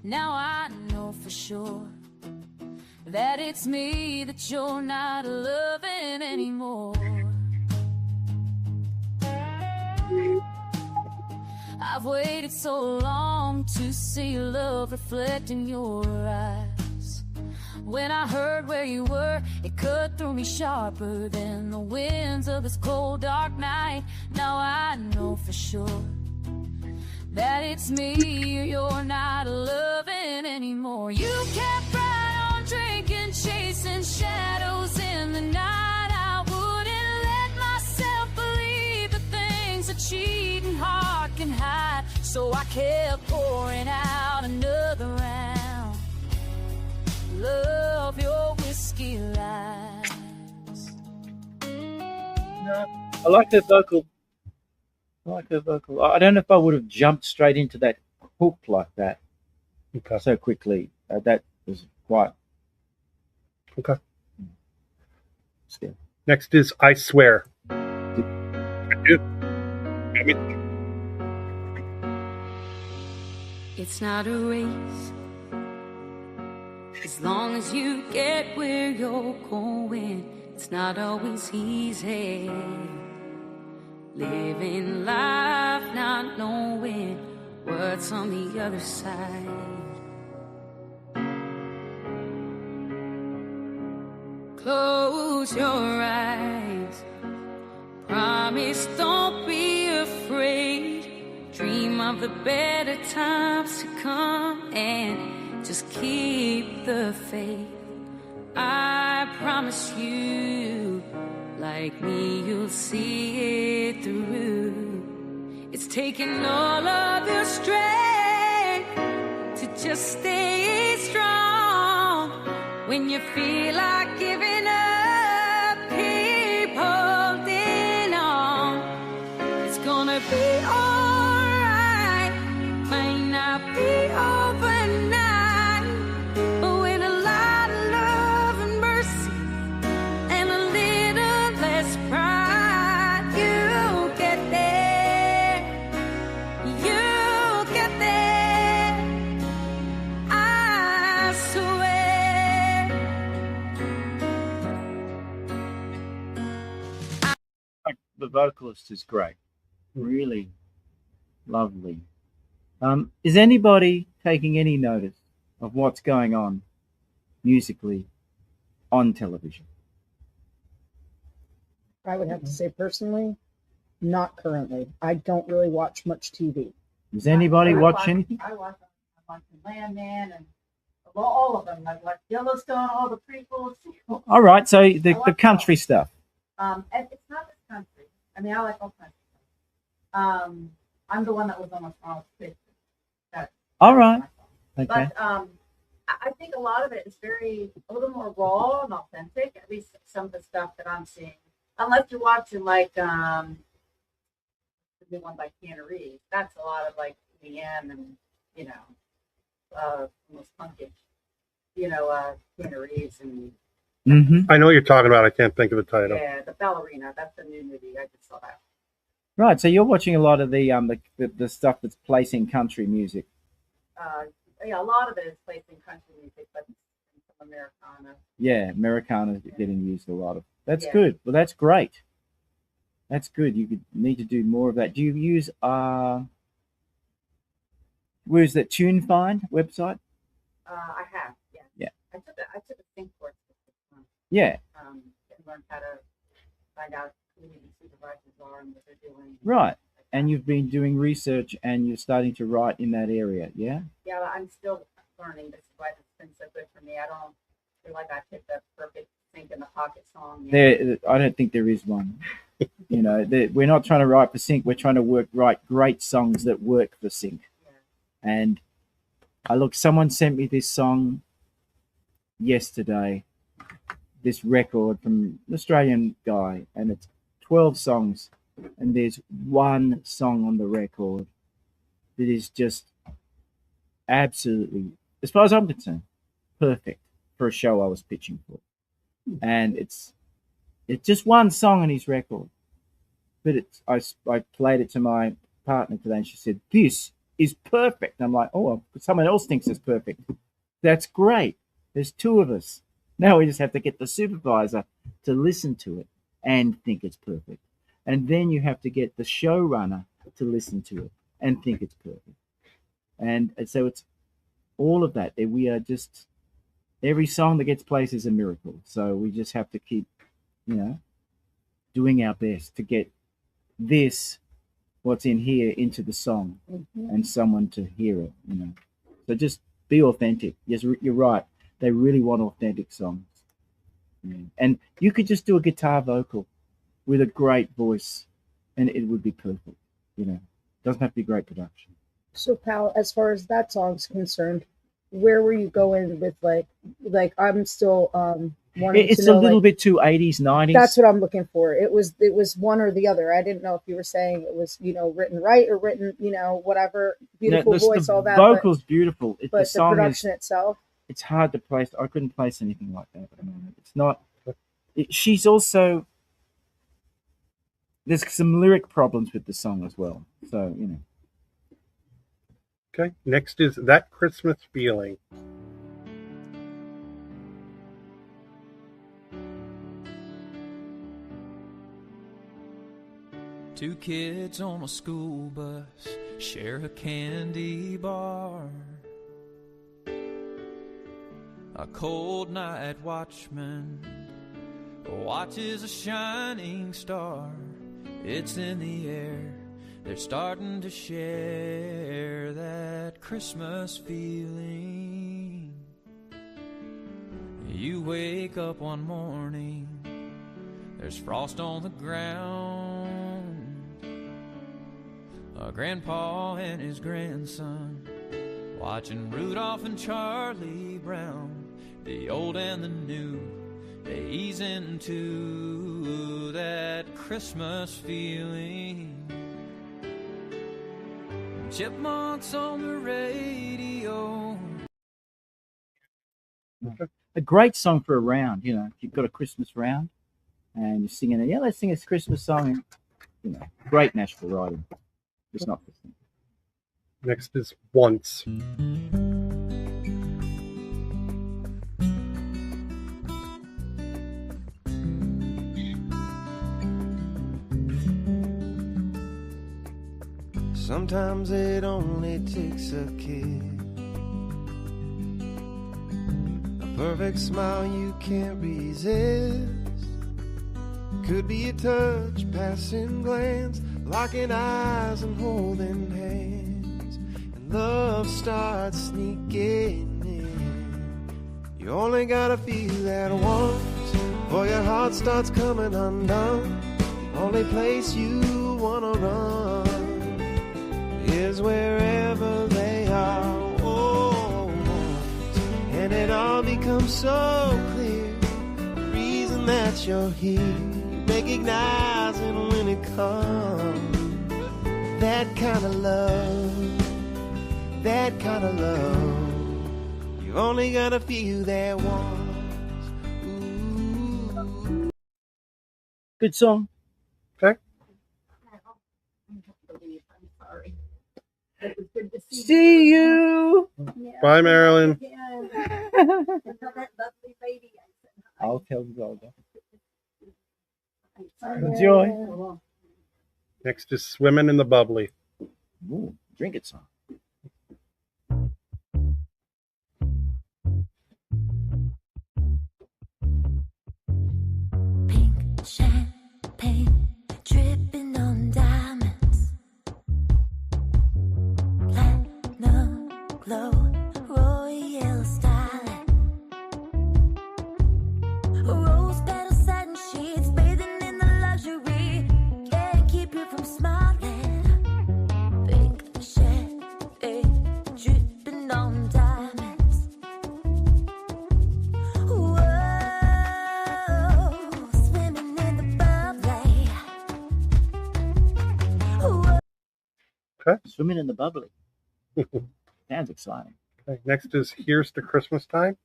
Now I know for sure that it's me that you're not loving anymore. I've waited so long to see love reflect in your eyes. When I heard where you were, it cut through me sharper than the winds of this cold dark night. Now I know for sure that it's me you're not loving anymore. You kept right on drinking, chasing shadows in the night. I wouldn't let myself believe the things a cheating heart can hide. So I kept pouring out another round. Love your whiskey lies.
I like her vocal. I don't know if I would have jumped straight into that hook like that so quickly. That was quite.
Okay.
Still.
Next is I Swear.
It's not a race. As long as you get where you're going, it's not always easy. Living life not knowing what's on the other side. Close your eyes. Promise don't be afraid. Dream of the better times to come and just keep the faith. I promise you, like me, you'll see it through. It's taking all of your strength to just stay strong. When you feel like giving up, keep holding on. It's gonna be alright. Might not be overnight, but with a lot of love and mercy and a little less pride, you'll get there. You'll get there. I swear.
The vocalist is great, really lovely. Is anybody taking any notice of what's going on musically on television?
I would have to say personally, not currently. I don't really watch much TV.
Does anybody watch anything?
I watch Landman and all of them. I watch Yellowstone, all the prequels.
All right, so the country stuff.
And it's not this country. I mean, I like all country stuff. I'm the one that was on the wrong picture.
All right. Okay.
But I think a lot of it is a little more raw and authentic. At least some of the stuff that I'm seeing, unless you're watching like the new one by Keanu Reeves. That's a lot of like EDM and almost punkish. Keanu Reeves and.
Mm-hmm.
I know what you're talking about. I can't think of the title.
Yeah, the ballerina. That's the new movie. I just saw that.
Right, so you're watching a lot of the stuff that's placing country music.
A lot of it is placed in country music, but some Americana.
Yeah, Americana's getting used a lot of. That's
Yeah.
good. Well, that's great. That's good. You need to do more of that. Do you use where's that TuneFind website?
I have, yeah.
Yeah.
I took a sync course this month.
Yeah.
And learned how to find out who the supervisors are and what they're doing.
Right. And you've been doing research and you're starting to write in that area, yeah?
Yeah, I'm still learning. This is why it's been so good for me. I don't feel like I picked the perfect think in the pocket song. Yeah.
There, I don't think there is one. You know, we're not trying to write for sync. We're trying to write great songs that work for sync. And someone sent me this song yesterday, this record from an Australian guy, and it's 12 songs, and there's one song on the record that is just absolutely, as far as I'm concerned, perfect for a show I was pitching for. And it's just one song on his record, but I played it to my partner today, and she said, "This is perfect." I'm like, "Oh, someone else thinks it's perfect. That's great. There's two of us. Now we just have to get the supervisor to listen to it and think it's perfect. And then you have to get the showrunner to listen to it and think it's perfect." And so it's all of that. We are just, every song that gets placed is a miracle. So we just have to keep, doing our best to get what's in here, into the song, and someone to hear it, So just be authentic. Yes, you're right. They really want authentic songs. Yeah. And you could just do a guitar vocal with a great voice and it would be perfect. Doesn't have to be great production.
So, pal, as far as that song's concerned, where were you going with like I'm still wanting
it's
to know,
a little bit too 80s, 90s.
That's what I'm looking for. It was one or the other. I didn't know if you were saying it was written right or written whatever, beautiful voice, all that.
Vocal's beautiful.
But
the song
production itself,
it's hard to place. I couldn't place anything like that. It's not. She's also, there's some lyric problems with the song as well. So
Okay. Next is That Christmas Feeling.
Two kids on a school bus share a candy bar. A cold night watchman watches a shining star. It's in the air. They're starting to share that Christmas feeling. You wake up one morning, there's frost on the ground. A grandpa and his grandson watching Rudolph and Charlie Brown. The old and the new, they ease into that Christmas feeling. Chipmunks on the radio.
A great song for a round, if you've got a Christmas round and you're singing it, let's sing a Christmas song. Great Nashville writing. It's not this thing.
Next is Once.
Sometimes it only takes a kiss, a perfect smile you can't resist. Could be a touch, passing glance, locking eyes and holding hands, and love starts sneaking in. You only gotta feel that once, or your heart starts coming undone. The only place you wanna run is wherever they are. Oh, and it all becomes so clear, the reason that you're here, recognizing when it comes. That kind of love, you only gotta feel that once. Ooh.
Good song.
Okay.
It was good to
See you.
Bye, Marilyn.
I'll tell you all that. Enjoy.
Next is Swimming in the Bubbly.
Ooh, drink it song.
Pink champagne dripping on diamonds, platinum glow, royal styling, rose
swimming in the bubbly. Sounds exciting.
Okay, next is Here's to Christmas Time.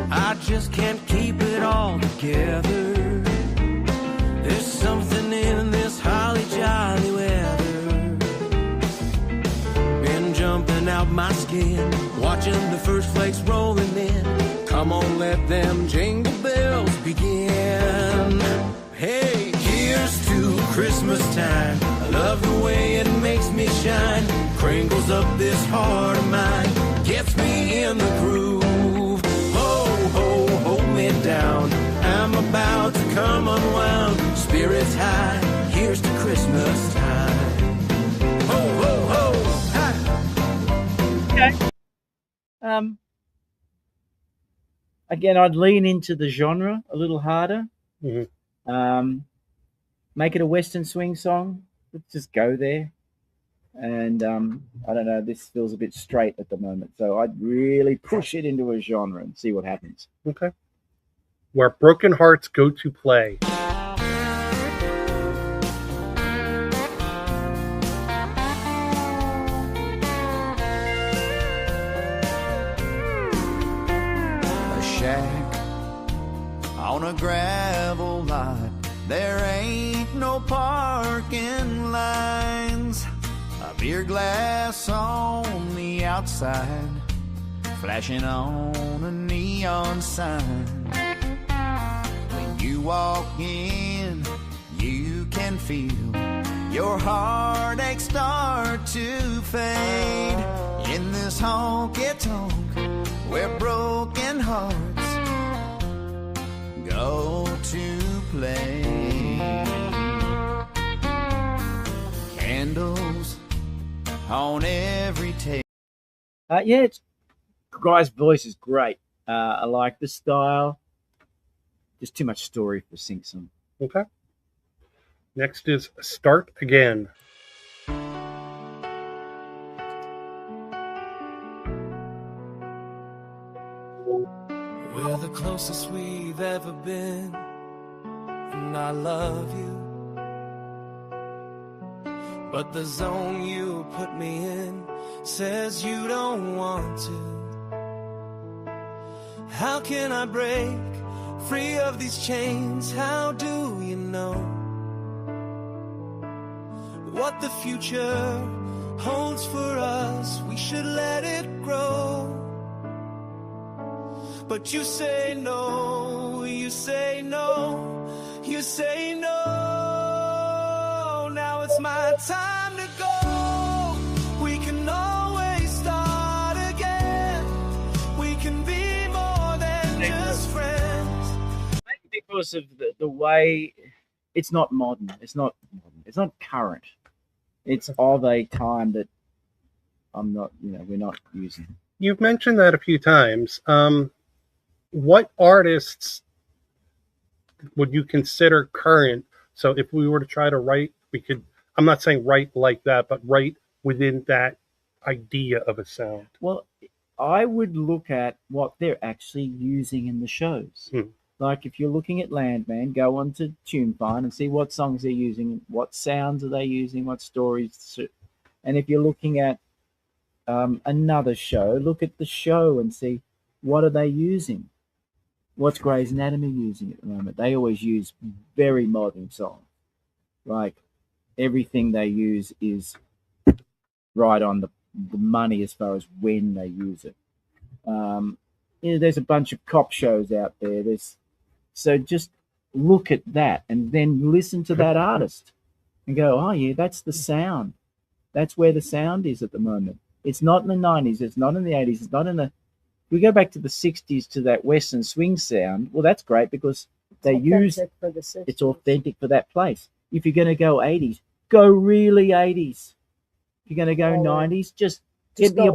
I just can't keep it all together. There's something in this holly jolly weather. Been jumping out my skin, watching the first flakes rolling in. Come on, let them jingle bells begin. Hey, here's to Christmas time. I love the way it makes me shine. Crinkles up this heart of mine, gets me in the groove. Hold me down. I'm about to come unwound. Spirits high. Here's to Christmas time. Ho, ho, ho. Hi.
Okay. Again, I'd lean into the genre a little harder.
Mm-hmm.
Make it a Western swing song. Let's just go there. And I don't know, this feels a bit straight at the moment. So I'd really push it into a genre and see what happens.
Okay. Where Broken Hearts Go to Play.
A shack on a gravel lot. There ain't no parking lines. A beer glass on the outside, flashing on a neon sign. When you walk in, you can feel your heartache start to fade. In this honky-tonk where broken hearts go to play. Candles on every table.
Yeah, guy's voice is great. I like the style. Just too much story for Sync Song.
Okay. Next is Start Again.
We're the closest we've ever been, and I love you. But the zone you put me in says you don't want to. How can I break free of these chains? How do you know what the future holds for us? We should let it grow. But you say no, you say no, you say no. Now it's my time to go. We can always start again. We can be more than just friends.
Maybe because of the way it's not modern. It's not current. It's of a time that we're not using.
You've mentioned that a few times. What artists would you consider current? So if we were to try to write, we could, I'm not saying write like that, but write within that idea of a sound.
Well, I would look at what they're actually using in the shows. Like if you're looking at Landman, go on to TuneFind and see what songs they're using, what sounds are they using, what stories. And if you're looking at another show, look at the show and see what are they using. What's Grey's Anatomy using at the moment? They always use very modern songs. Like everything they use is right on the money as far as when they use it. There's a bunch of cop shows out there. So just look at that and then listen to that artist and go, oh yeah, that's the sound. That's where the sound is at the moment. It's not in the 90s. It's not in the 80s. It's not in the... We go back to the 60s to that Western swing sound. Well, that's great because it's authentic for that place. If you're going to go 80s, go really 80s. If you're going to go 90s, just give me a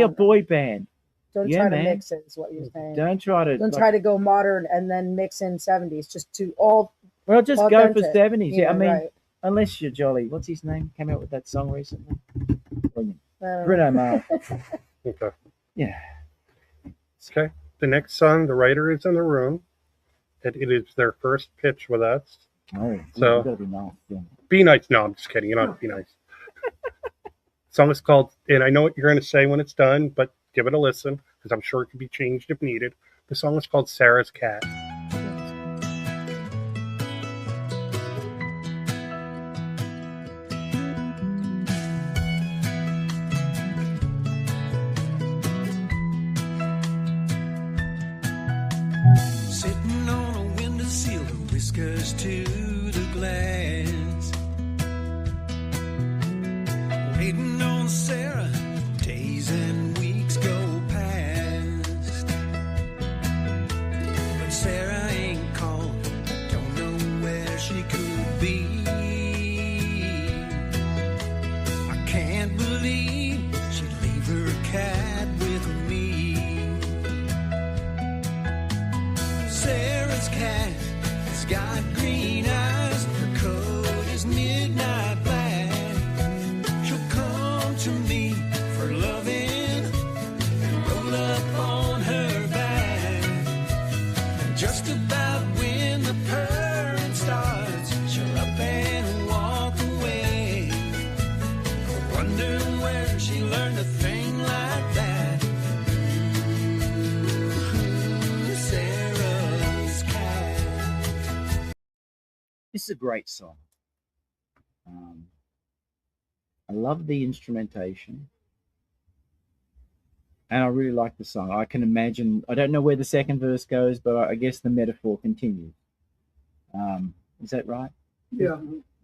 boy band.
Don't try to mix it, is what you're saying.
Don't try to
go modern and then mix in 70s. Just to all.
Well, just
authentic.
go for 70s. Yeah, I mean,
right.
Unless you're Jolly. What's his name? Came out with that song recently. Bruno Mars.
Okay.
Yeah.
Okay. The next song, the writer is in the room. It is their first pitch with us.
Oh,
So-
you gotta be nice. Yeah.
Be nice. No, I'm just kidding. You don't have to be nice. The song is called, and I know what you're going to say when it's done, but give it a listen because I'm sure it can be changed if needed. The song is called Sarah's Cat.
Sitting on a windowsill, her whiskers to the glass. Waiting on Sarah, days and weeks go past. But Sarah ain't called, don't know where she could be. I can't believe she'd leave her cat with me. Sarah's cat has got green eyes, her coat is midnight black. She'll come to me for loving and roll up on her back. And just about when the purring starts, she'll up and walk away. Wondering where she learned a thing like that. Sarah's cat.
This is a great song. I love the instrumentation. And I really like the song. I can imagine, I don't know where the second verse goes, but I guess the metaphor continues. Is that right?
Yeah,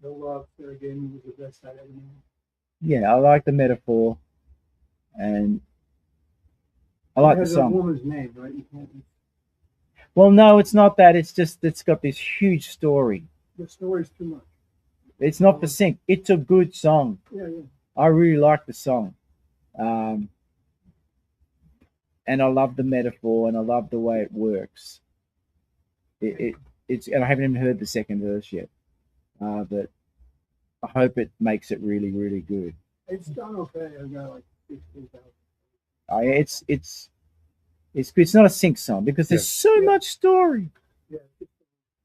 the love Sarah gave me was the best I'd ever known.
Yeah, I like the metaphor. And I like
It
the
has
song.
a woman's name, right? You can't,
Well, no, it's not that. It's just, it's got this huge story.
the story's too much.
It's not for sync. It's a good song.
Yeah, yeah.
I really like the song. And I love the metaphor and I love the way it works. It's and I haven't even heard the second verse yet. But I hope it makes it really, really good.
It's done okay. I've got like 16,000.
It's good. It's not a sync song because there's so much story.
Yeah.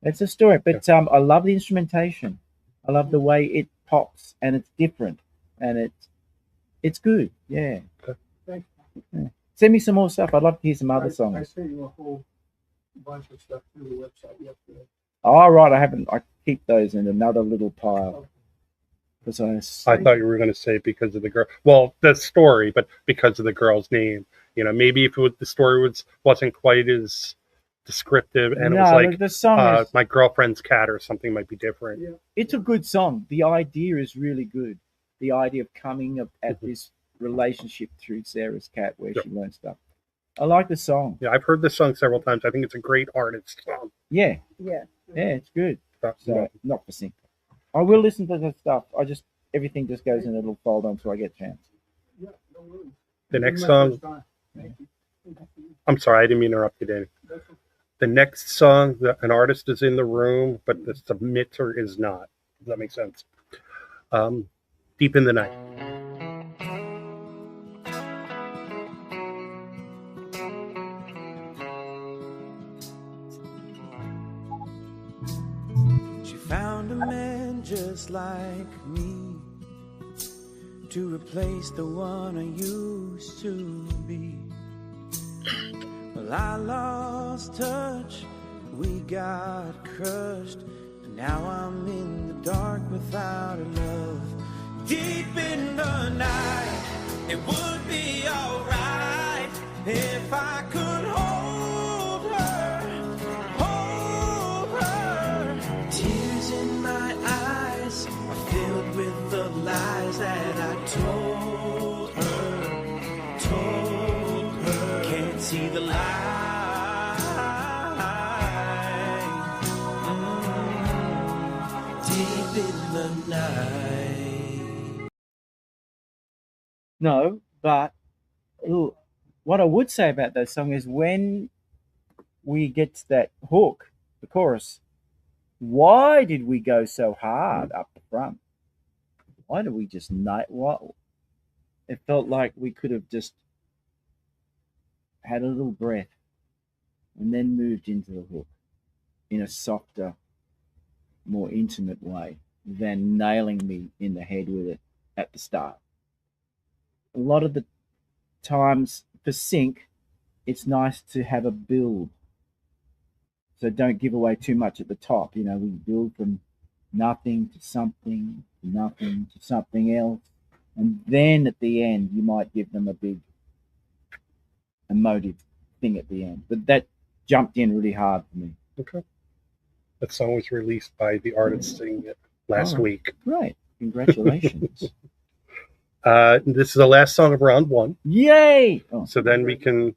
It's a story, but I love the instrumentation. I love the way it pops and it's different and it's good. Yeah.
Thanks.
Yeah. Send me some more stuff. I'd love to hear some other
I
songs.
sent you a whole bunch of stuff through the website yesterday.
All right, I haven't. I keep those in another little pile. Because
I thought you were going to say because of the girl. Well, the story, but because of the girl's name. You know, maybe if the story wasn't quite as descriptive and it was like
the song is,
my girlfriend's cat or something might be different.
Yeah.
it's a good song. The idea is really good. The idea of coming up at this relationship through Sarah's cat where she learns stuff. I like the song.
Yeah, I've heard this song several times. I think it's a great artist song.
Yeah.
Yeah.
Yeah, it's good.
That's
So not for sync. I will listen to the stuff. Everything just goes in a little folder until I get a chance.
Yeah, no worries.
The
This
next
is my
song.
first time. Thank you.
I'm sorry, I didn't mean to interrupt you, Danny.
That's okay.
The next song, an artist is in the room, but the submitter is not. Does that make sense? Deep in the Night.
She found a man just like me to replace the one I used to be. Well, I lost touch, we got crushed, and now I'm in the dark without a love. Deep in the night, it would be alright if I could hold her. Tears in my eyes are filled with the lies that I told her. Can't see the light. Deep in the night.
No, but what I would say about that song is when we get to that hook, the chorus, why did we go so hard up the front? Why did we just what? It felt like we could have just had a little breath, and then moved into the hook in a softer, more intimate way than nailing me in the head with it at the start. A lot of the times for sync, it's nice to have a build. So don't give away too much at the top. You know, we build from nothing to something, nothing to something else. And then at the end, you might give them a big emotive thing at the end. But that jumped in really hard for me.
Okay. That song was released by the artist singing it last week.
Right. Congratulations.
This is the last song of round one.
Yay! Oh.
So then we can.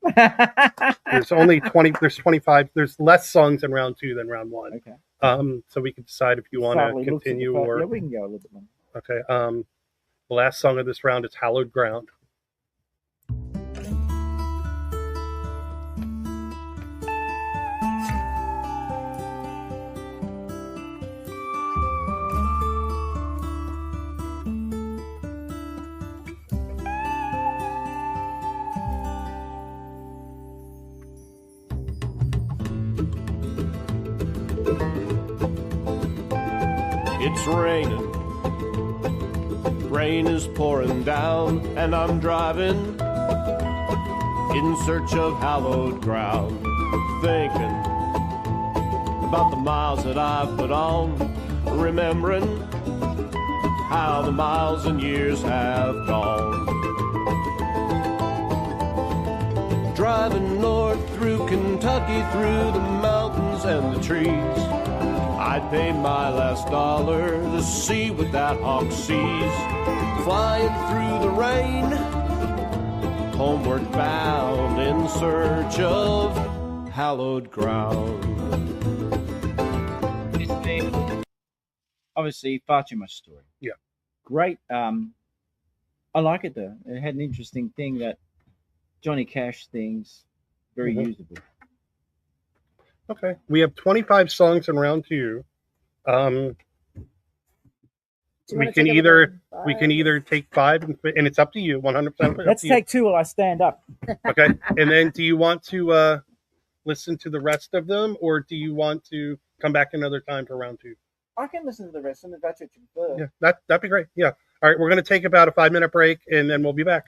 There's only 20. There's 25. There's less songs in round two than round one.
Okay.
So we can decide if you want to continue or.
Yeah, we can go a little bit more.
Okay. The last song of this round is "Hallowed Ground."
It's raining. Rain is pouring down, and I'm driving in search of hallowed ground, thinking about the miles that I've put on, remembering how the miles and years have gone. Driving north through Kentucky, through the mountains and the trees, I'd pay my last dollar to see what that hawk sees. Flying through the rain, homeward bound in search of hallowed ground.
Obviously, far too much story.
Yeah.
Great. I like it though. It had an interesting thing that Johnny Cash things, very usable.
Okay, we have 25 songs in round two. We can either take five and it's up to you, 100%.
Let's take two while I stand up.
Okay, and then do you want to listen to the rest of them, or do you want to come back another time for round two?
I can listen to the rest of them if that's what you prefer.
Yeah, that'd be great. Yeah. All right, we're going to take about a 5-minute break, and then we'll be back.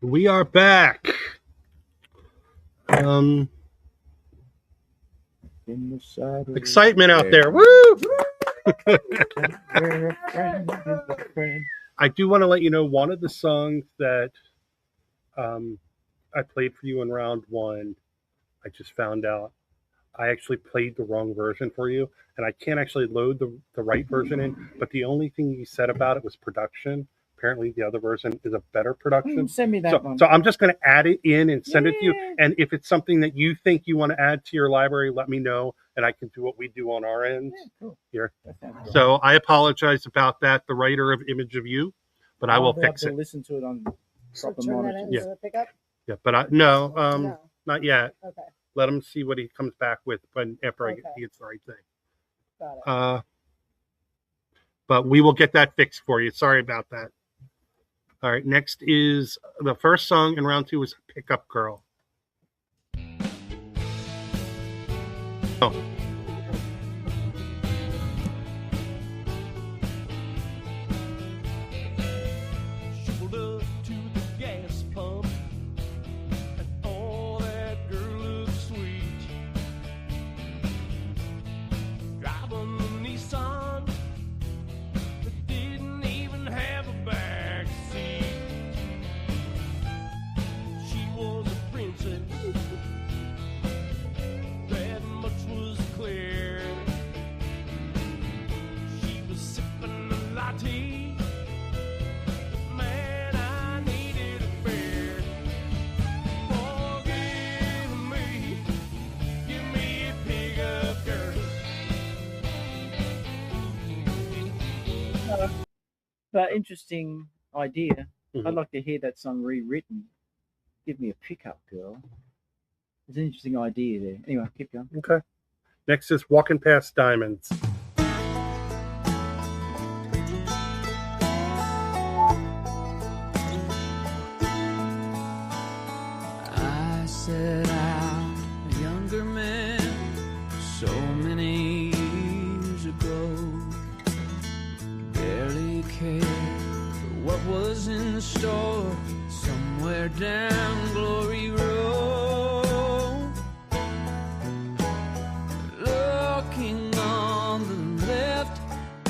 We are back. Excitement out there. Woo! I do want to let you know one of the songs that I played for you in round one, I just found out I actually played the wrong version for you, and I can't actually load the right version in, but the only thing you said about it was production. Apparently the other version is a better production.
Send me that one.
So I'm just going to add it in and send it to you. And if it's something that you think you want to add to your library, let me know, and I can do what we do on our end here. So I apologize about that, the writer of Image of You, but I will fix it.
Listen to it on
So
proper
turn that
monitor.
into a pickup?
Yeah, but no,
No.
not yet.
Okay.
Let him see what he comes back with after
Okay.
he gets the right thing.
Got it.
But we will get that fixed for you. Sorry about that. All right, next is the first song in round two was Pickup Girl. Oh.
Pulled up to the gas pump, and oh, that girl looked sweet. Driving the Nissan that didn't even have a back seat. She was a princess, that much was clear. She was sipping a latte. Man, I needed a beer. Forgive me, give me a pickup girl.
But interesting idea.
Mhm.
I'd like to hear that song rewritten. Give me a pickup girl. It's an interesting idea there. Anyway, keep going.
Okay. Next is Walking Past Diamonds.
I set out a younger man so many years ago. Barely cared for what was in store somewhere down Glory Road. Looking on the left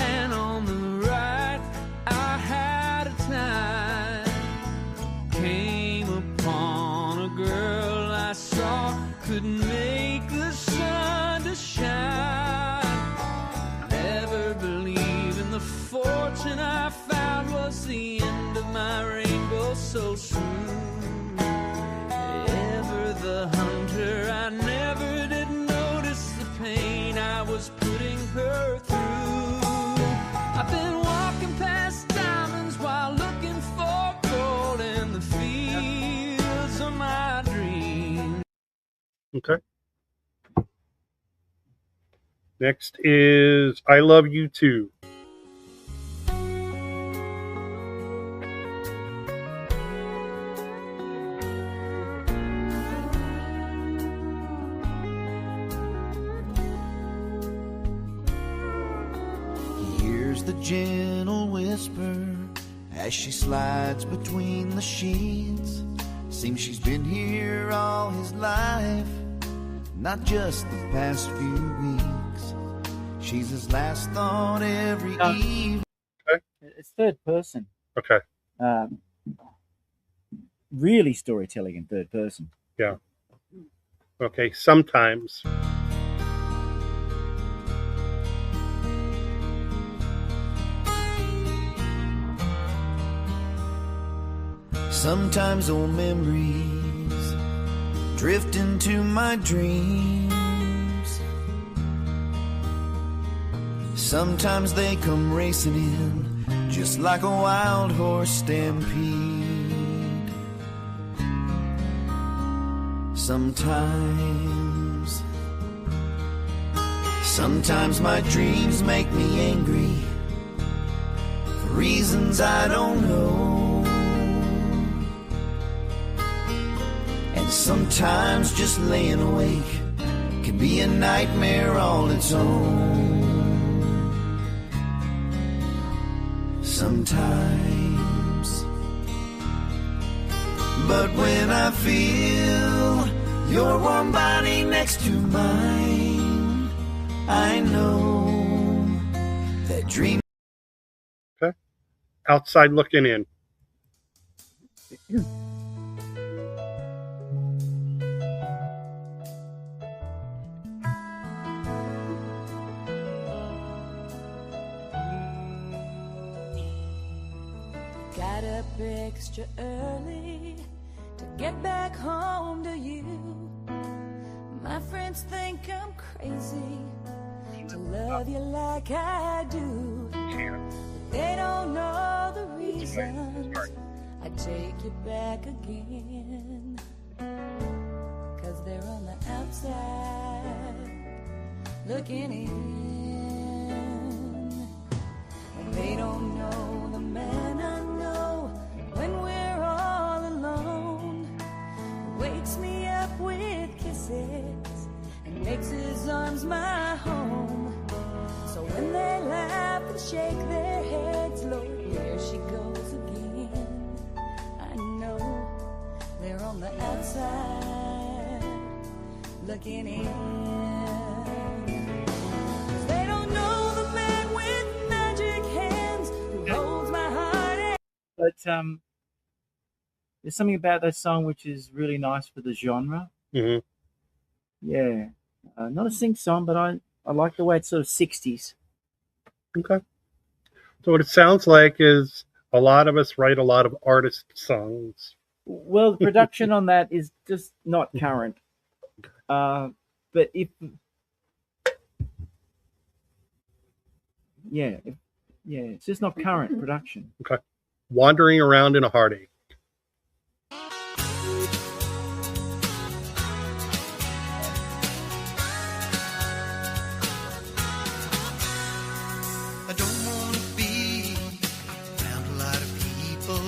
and on the right, I had a time. Came upon a girl I saw couldn't make the sun to shine. Never believe in the fortune I found was the end of my rainbow so soon. Ever the hunter, I never did notice the pain I was putting her through. I've been walking past diamonds while looking for gold in the fields of my dreams.
Okay. Next is I Love You Too.
Here's the gentle whisper as she slides between the sheets. Seems she's been here all his life, not just the past few weeks. She's his last thought every evening.
It's third person.
Okay.
Really storytelling in third person.
Yeah. Okay, sometimes.
Sometimes old memories drift into my dreams. Sometimes they come racing in just like a wild horse stampede. Sometimes my dreams make me angry for reasons I don't know. And sometimes just laying awake can be a nightmare all its own. Sometimes, But when I feel your warm body next to mine, I know that dream.
Okay. Outside looking in.
Got up extra early to get back home to you. My friends think I'm crazy to love you like I do. They don't know the reasons I take you back again. 'Cause they're on the outside looking in. And they don't know the man I know when we're all alone. Wakes me up with kisses and makes his arms my home. So when they laugh and shake their heads, Lord, there she goes again. I know they're on the outside looking in. 'Cause they don't know the man with magic hands who holds my heart.
But there's something about that song which is really nice for the genre.
Mm-hmm.
Yeah, not a sing song, but I like the way it's sort of 60s.
Okay. So what it sounds like is a lot of us write a lot of artist songs.
Well, the production on that is just not current. But it's just not current production.
Okay. Wandering around in a heartache.
I don't want to be around a lot of people.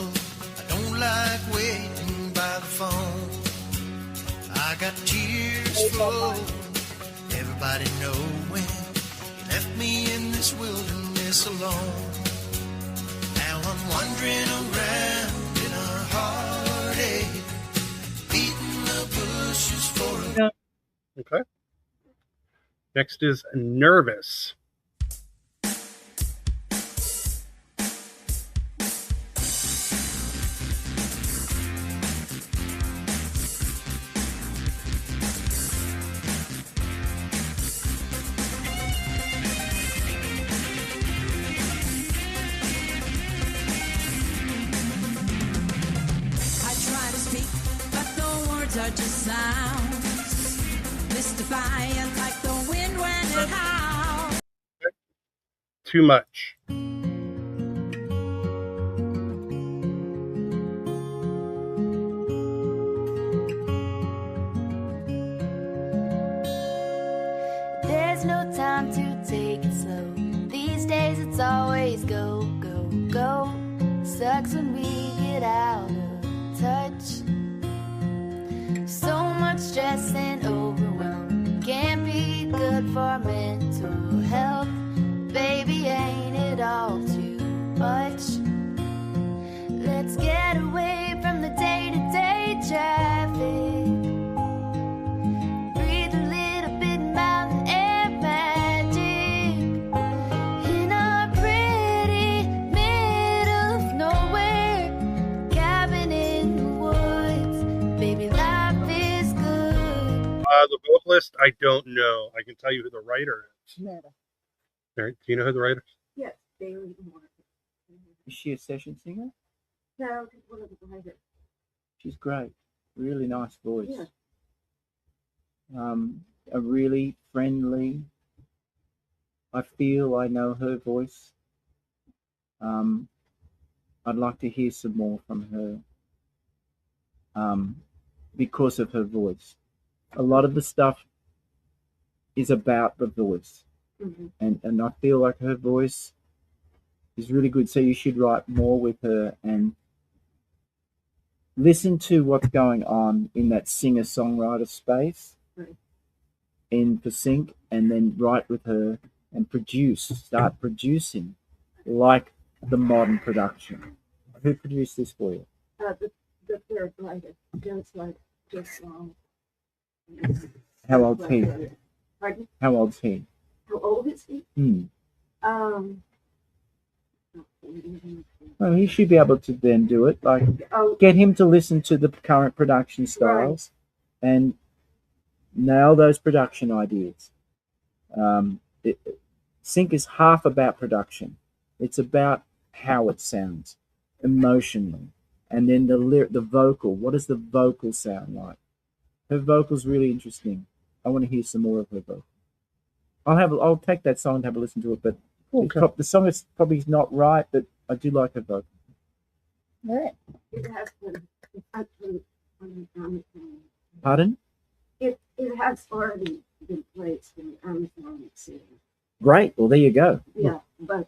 I don't like waiting by the phone. I got tears flowing, everybody knowing you left me in this wilderness alone. Now I'm wandering around in a heartache, beating the bushes for a...
Okay. Next is Nervous.
I try to speak, but the words are just sounds. Mystifying like the wind when it howls.
Too much.
There's no time to take it slow. These days it's always go, go, go. Sucks when we get out of touch. So much stress and overwhelm can't be good for mental health. Baby, ain't it all too much? Let's get away from the day-to-day traffic. Breathe a little bit mountain air magic. In a pretty middle of nowhere, cabin in the woods. Baby, life is good.
The vocalist, I don't know. I can tell you who the writer is.
Netta.
Right? Do you know who the writer is?
Yes, Bailey Moore.
Is she a session singer?
No, one of the writers.
She's great. Really nice voice.
Yeah.
A really friendly. I feel I know her voice. I'd like to hear some more from her because of her voice. A lot of the stuff is about the voice.
Mm-hmm.
And I feel like her voice is really good. So you should write more with her and listen to what's going on in that singer-songwriter space
Right.
in the sync, and then write with her and start producing like the modern production. Who produced this for you?
The
the third like just
How old's he?
Pardon?
How old's he?
How old is he?
Well, he should be able to then do it. Like, get him to listen to the current production styles and nail those production ideas. Sync is half about production. It's about how it sounds emotionally. And then the vocal. What does the vocal sound like? Her vocal's really interesting. I want to hear some more of her vocal. I'll take that song and have a listen to it, but the song is probably not right, but I do like her vocal.
Right.
It has been
Pardon?
It has already been placed in Amazon.
Great. Well, there you go.
Yeah, but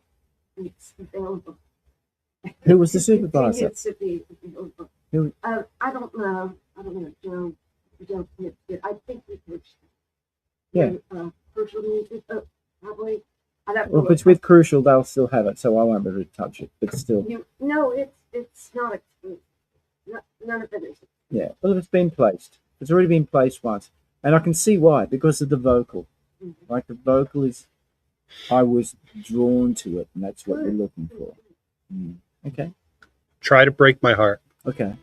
it's available.
Who was the supervisor?
It should be available.
Who?
I don't know. Joe did. I think we pushed.
Yeah.
Crucial music, probably.
Well, if it's with Crucial, they'll still have it, so I won't be able to touch it. But still.
No, it's not exclusive. None of it is.
Yeah. Well, if it's been placed, it's already been placed once, and I can see why, because of the vocal. Mm-hmm. Like the vocal is, I was drawn to it, and that's what you're looking for. Okay.
Try to Break My Heart.
Okay.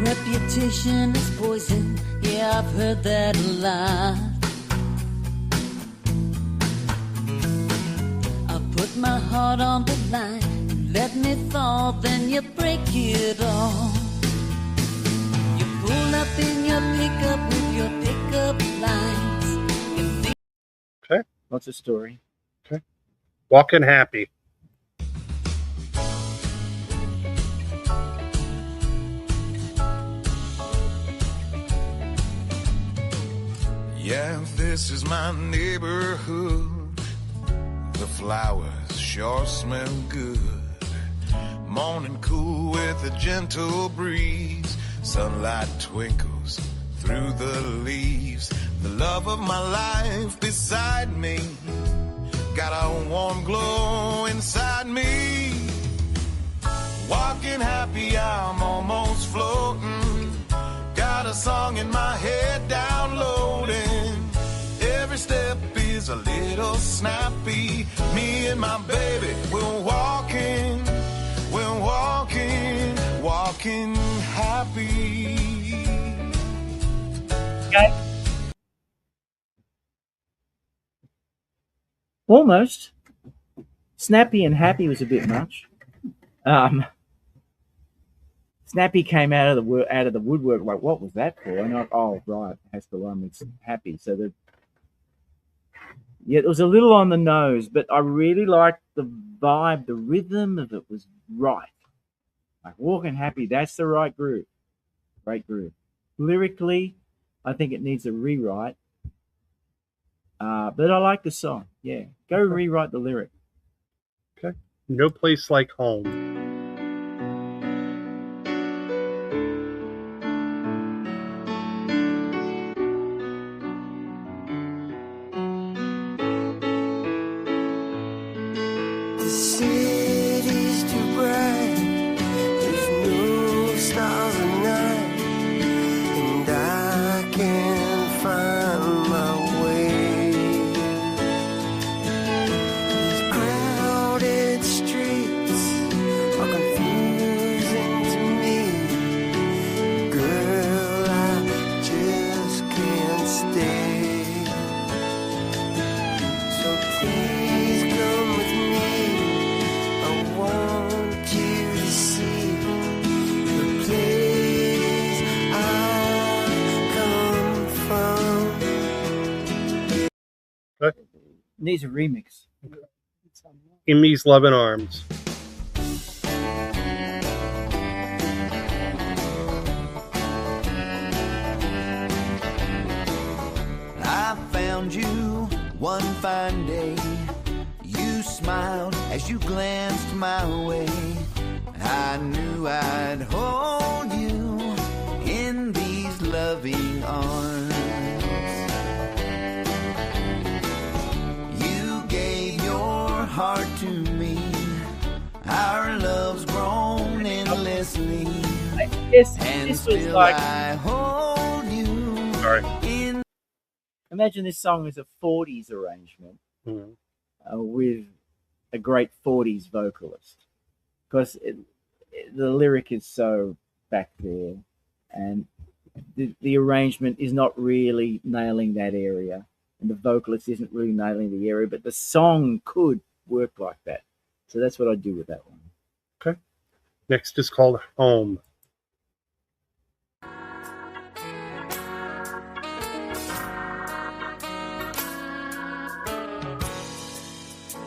Reputation is poison. Yeah, I've heard that a lot. I put my heart on the line. Let me fall, then you break it all. You pull up in your pickup with your pickup lines.
Okay.
What's the story?
Okay. Walking Happy.
Yeah, this is my neighborhood. The flowers sure smell good. Morning cool with a gentle breeze. Sunlight twinkles through the leaves. The love of my life beside me. Got a warm glow inside me. Walking happy, I'm almost floating. Got a song in my head downloading. Every step is a little snappy. Me and my baby, we're walking happy.
Okay. Almost. Snappy and happy was a bit much. Snappy came out of the woodwork. Like, what was that for? And right, has to run with happy. So it was a little on the nose, but I really liked the vibe. The rhythm of it was right. Like Walking Happy, that's the right groove. Great groove. Lyrically, I think it needs a rewrite. But I like the song. Yeah, go rewrite the lyric.
Okay. No Place Like Home.
Needs a remix.
In These Loving Arms.
I found you one fine day. You smiled as you glanced my way. I knew I'd hold you in these loving arms. You gave your heart to me. Our love's grown endlessly.
Yes,
And
this was
still
like.
I hold you.
Sorry.
In
Imagine this song is a 40s arrangement
Mhm.
with a great 40s vocalist, because the lyric is so back there, and the arrangement is not really nailing that area, and the vocalist isn't really nailing the area, but the song could work like that. So that's what I do with that one.
Okay. Next is called Home.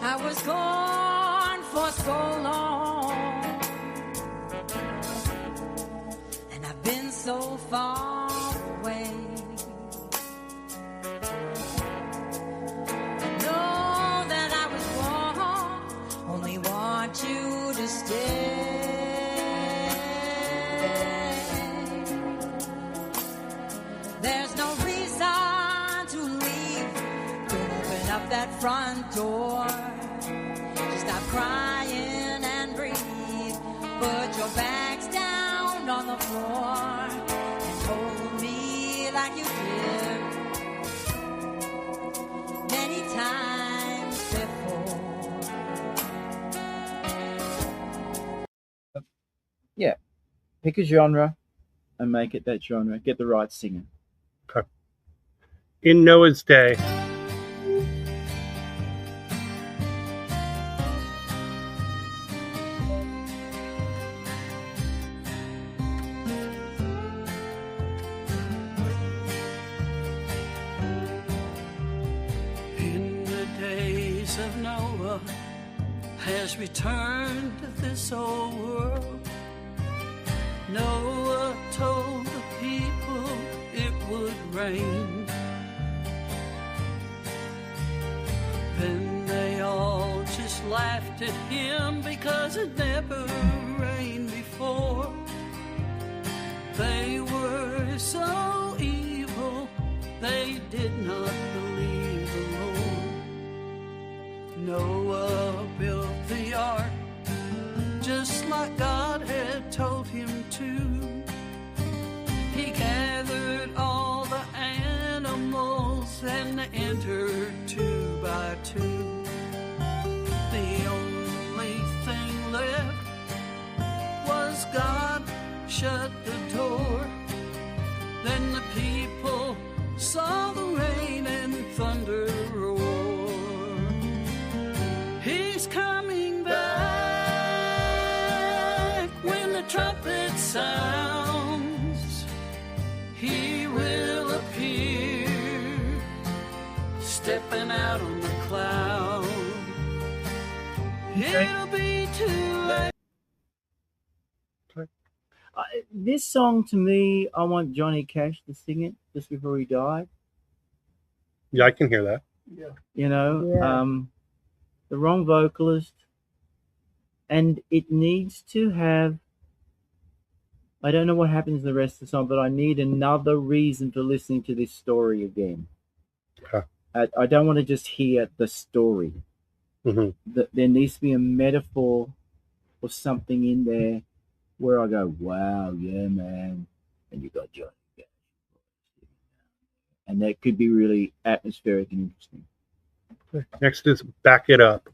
I was gone for so long, and I've been so far away. I know that I was wrong, only want you to stay. There's no reason to leave. Don't open up that front door. Stop crying and breathe. Put your bags down on the floor and hold me like you did many times before.
Yeah, pick a genre and make it that genre. Get the right singer.
Okay. In Noah's Day.
In the days of Noah has returned to this old world. Noah told the people it would rain. Then they all just laughed at him because it never rained before. They were so evil, they did not believe the Lord. Noah built the ark just like God had told him to. He gathered all the animals and entered two by two. The only thing left was God shut the door. Then the people saw the rain and thunder roar. He's coming back when the trumpet sounds. He will appear, stepping out on the cloud. It'll be too late.
This song, to me, I want Johnny Cash to sing it just before he died.
Yeah, I can hear that.
Yeah.
You know,
Yeah.
the wrong vocalist, and it needs to have. I don't know what happens in the rest of the song, but I need another reason for listening to this story again.
Okay.
I don't want to just hear the story.
Mhm.
There needs to be a metaphor or something in there where I go, wow, yeah, man. And you got Johnny Cash. And that could be really atmospheric and interesting.
Next is Back It Up.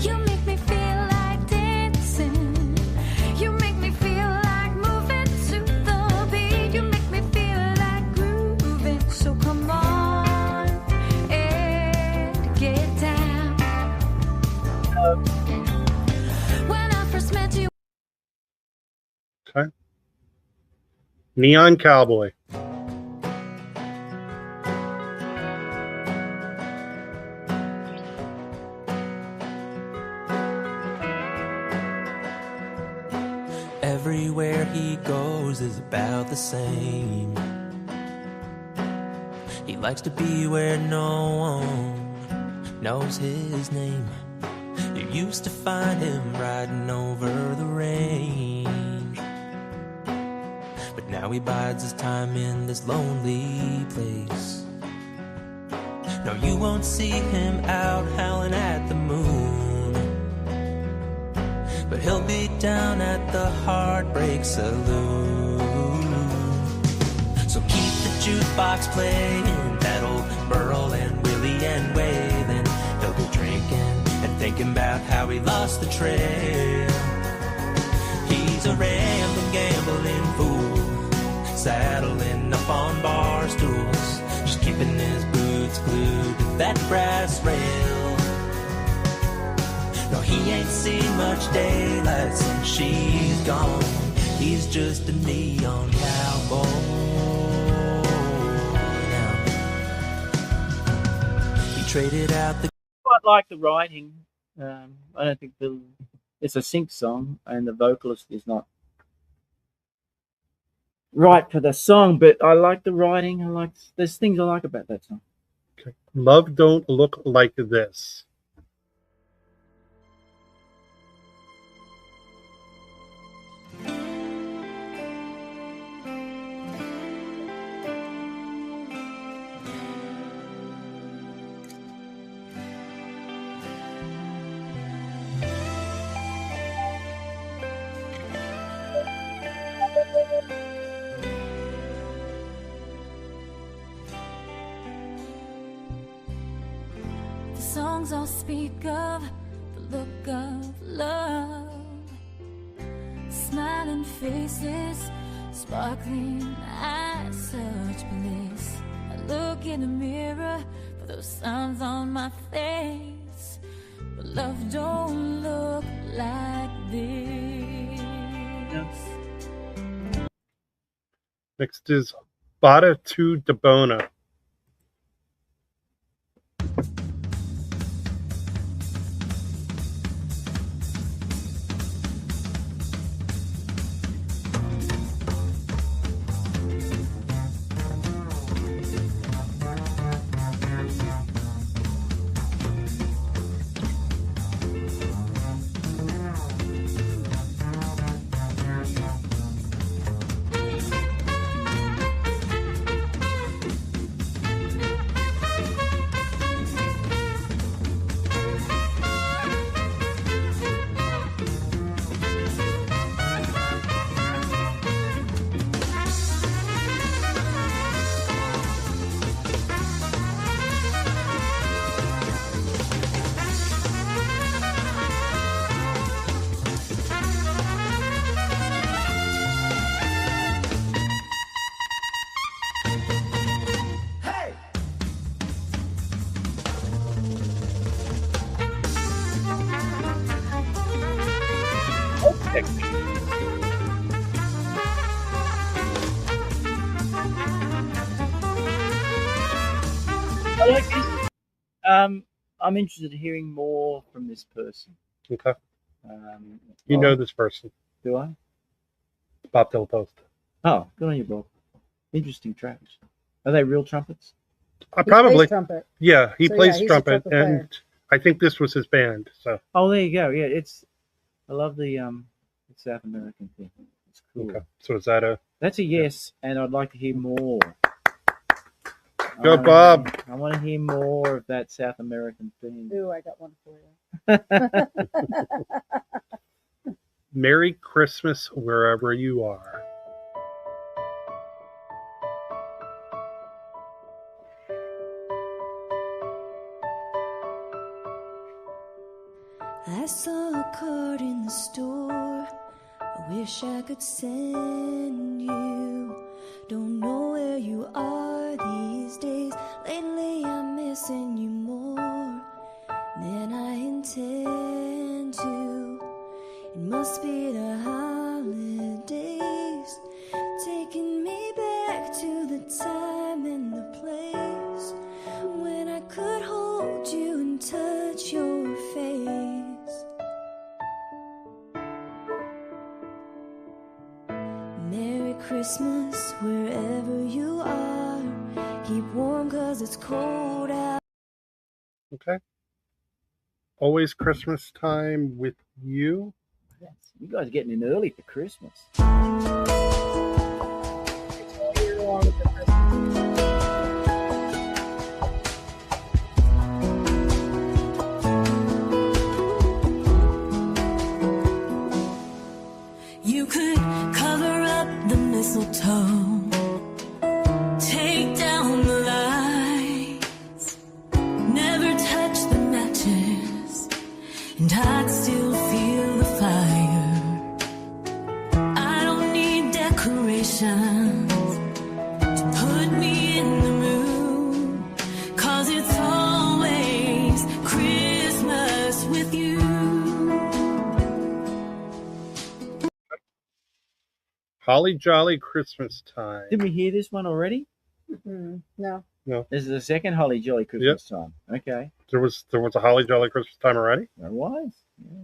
You make me feel like dancing. You make me feel like moving to the beat. You make me feel like grooving. So come on and get down. When I first met you.
Okay. Neon Cowboy.
everywhere he goes is about the same. He likes to be where no one knows his name. You used to find him riding over the range, but now he bides his time in this lonely place. No, you won't see him out howling at the moon, but he'll be down at the Heartbreak Saloon. So keep the jukebox playing, that old Merle and Willie and Waylon. He'll be drinking and thinking about how he lost the trail. He's a rambling, gambling fool, saddling up on bar stools, just keeping his boots glued to that brass rail. No, he ain't seen much daylight since she's gone. He's just a neon cowboy now. He traded out the...
Quite like the writing. I don't think it's a sync song, and the vocalist is not right for the song, but I like the writing. There's things I like about that song.
Okay. Love Don't Look Like This.
The songs all speak of the look of love, smiling faces, sparkling eyes, such bliss. I look in the mirror for those signs on my face, but love don't look like this.
Next is Bada to Debona.
I like this. I'm interested in hearing more from this person.
Okay. You know this person.
Do I?
Bob Del Post.
Oh, good on you, Bob. Interesting tracks. Are they real trumpets?
Probably.
plays trumpet.
Yeah, he
So,
plays
yeah, he's a
trumpet,
trumpet player.
and I think this was his band. So
Oh, there you go. Yeah, I love the South American thing. It's cool.
okay. So is that a
That's a yes, and I'd like to hear more.
Go, Bob?
I want to hear more of that South American thing.
Ooh, I got one for you.
Merry Christmas wherever you are?
I saw a card in the store. I wish I could send you. Don't know where you are these days. Lately I'm missing you more than I intend to. It must be the holidays, taking me back to the time and the place when I could hold you and touch your face. Christmas wherever you are. Keep warm 'cause it's cold out.
Okay. Always Christmas time with you.
Yes. You guys are getting in early for Christmas.
You could cover up the mistletoe, take down the lights, never touch the matches, and I'd still feel the fire. I don't need decorations to put me in the mood, 'cause it's always Christmas with you.
Holly Jolly Christmas time.
Did we hear this one already?
No.
No.
This is the second Holly Jolly Christmas time. Okay.
There was a Holly Jolly Christmas time already?
There was. Yeah.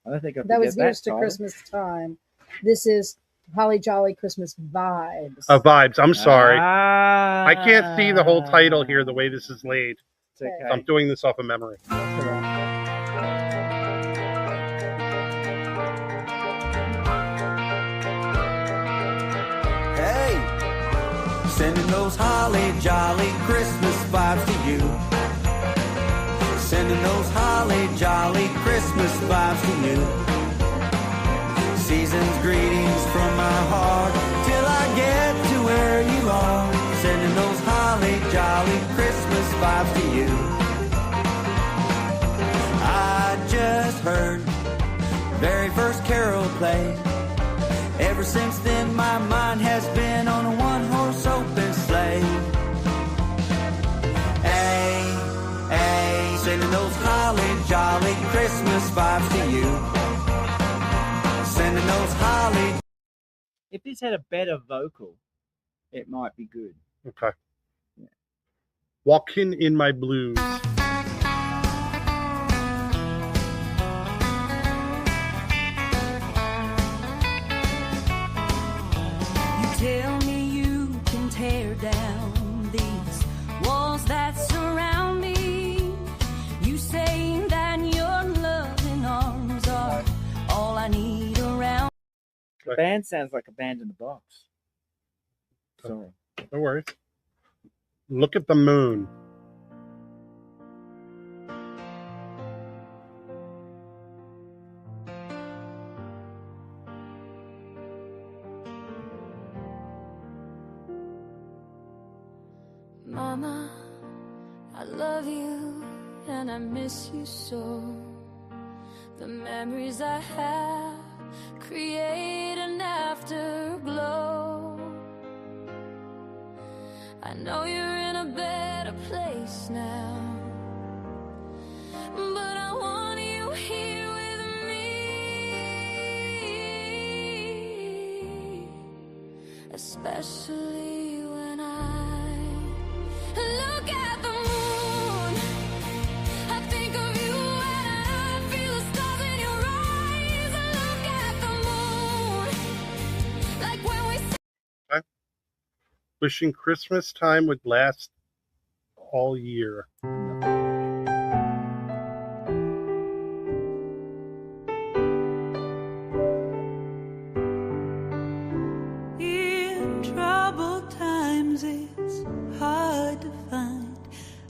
I don't think I
That was
forget
Here's to
title.
Christmas Time. This is Holly Jolly Christmas Vibes.
Vibes. I'm sorry.
Ah.
I can't see the whole title here the way this is laid.
It's okay.
I'm doing this off of memory.
Hey, sending those holly jolly Christmas vibes to you. Sending those holly jolly Christmas vibes to you. Season's greetings from my heart till I get to where you are. Sending those holly jolly Christmas vibes to you. I just heard the very first carol play. Ever since then, my mind has been on a one-horse open sleigh. Hey, hey, sending those holly jolly Christmas vibes to you. Sending those holly.
If this had a better vocal, it might be good.
Okay. Walking in my blues.
Tell me you can tear down these walls that surround me. You say that your loving arms are all I need around.
The band sounds like a band in the box. Sorry.
No worries. Look at the moon.
Mama, I love you and I miss you so. The memories I have create an afterglow. I know you're in a better place now, but I want you here with me, especially when I look at the moon. I think of you and I feel the stars in your eyes. I look at the moon like when we
Okay. Wishing Christmas time would last all year.
In troubled times, it's hard to find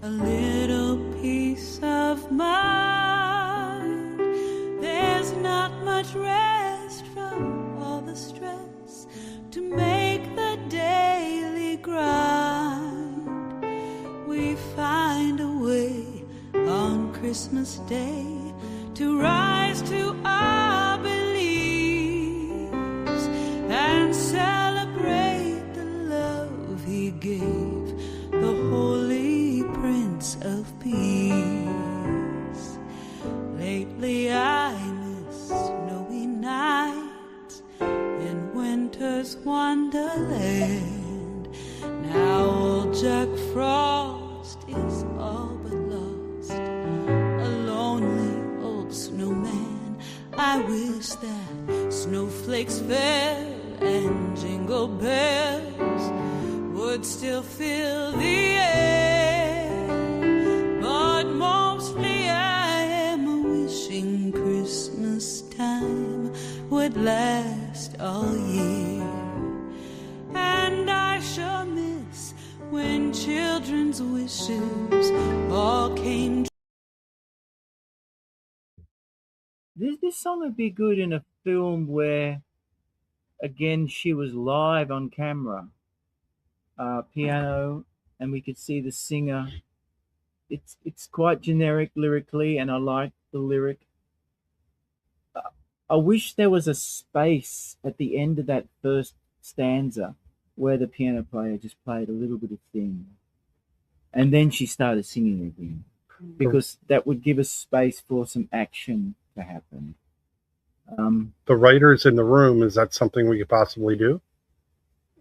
a little peace of mind. There's not much rest from all the stress to make the daily grind. We find a way on Christmas Day to rise to our beliefs and celebrate the love He gave, the Holy Prince of Peace. Lately I miss snowy nights in winter's wonderland. Now old Jack Frost is all but lost, a lonely old snowman. I wish that snowflakes fell and jingled
jingle bells would still fill the air. But mostly I am wishing Christmas time would last all year. And I sure miss when children's wishes all came true.
This song would be good in a film where, again, she was live on camera, piano, and we could see the singer. It's quite generic lyrically, and I like the lyric. I wish there was a space at the end of that first stanza where the piano player just played a little bit of thing, and then she started singing again, because that would give us space for some action to happen.
The writers in the room, is that something we could possibly do?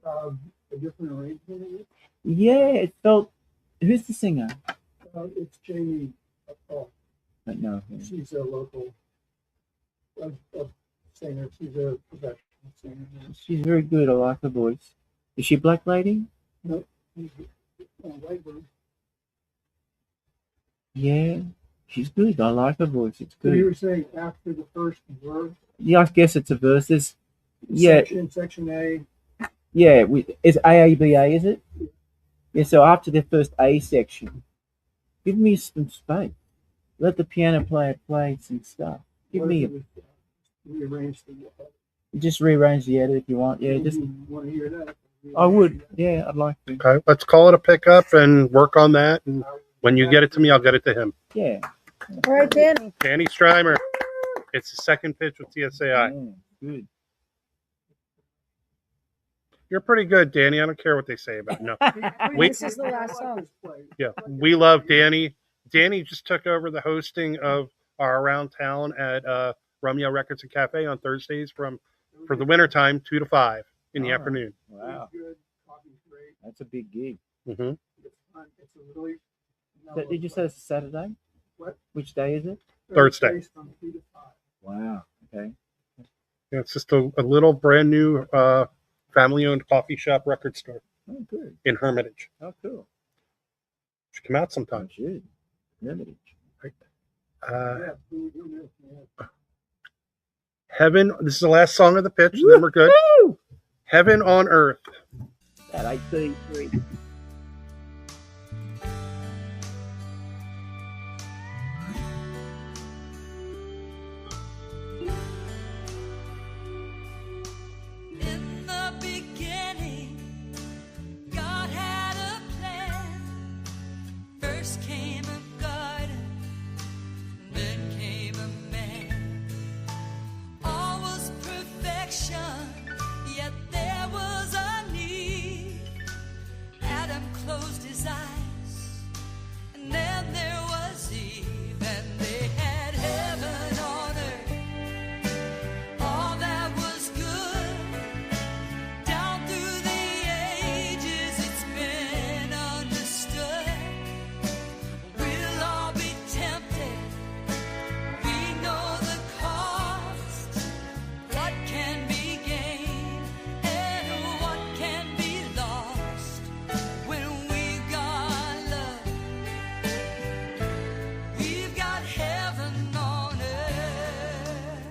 A different arrangement of it?
Yeah, it felt. Who's the singer?
It's Jamie Paul.
I don't know.
She's a local singer. She's a professional singer.
She's very good. I like her voice. Is she a black lady?
No, she's a white one.
Yeah, she's good. I like her voice. It's
So you were
good.
saying after the first verse?
Yeah, I guess it's a verse. There's, yeah,
Section A.
yeah. Is AABA, is it? Yeah. So after the first A section, give me some space. Let the piano player play some stuff. Give
What
me
if it was, rearrange the.
just rearrange the edit if you want. Yeah, just.
You want to hear that?
I would. Yeah, I'd like to.
Okay, let's call it a pickup and work on that. And when you get it to me, I'll get it to him.
Yeah.
All right, Danny.
Danny Strymer. It's the second pitch with TSAI.
Yeah, good.
You're pretty good, Danny. I don't care what they say about it. No.
This is the last song.
Yeah, we love Danny. Danny just took over the hosting of our Around Town at Romeo Records and Cafe on Thursdays for the wintertime, 2 to 5 in the
Oh,
afternoon.
Wow. That's a big gig.
Mm-hmm.
It's a really.
So did you say it's a Saturday?
What?
Which day is it?
Thursday.
From 2 to 5.
Wow. Okay.
Yeah, it's just a little brand new family-owned coffee shop record store
Oh, good.
in Hermitage.
Oh, cool.
Should come out sometime.
Should. Hermitage.
Uh, Heaven. This is the last song of the pitch. And then we're good.
Woo!
Heaven on Earth.
At 8:33.
In the beginning, God had a plan. First came a garden, then came a man. All was perfection, yet there was a need. Adam closed his eyes, and then there was Eve, and they had heaven on earth. All that was good. Down through the ages, it's been understood. We'll all be tempted. We know the cost. What can be gained and what can be lost when we've got love. We've got heaven on earth.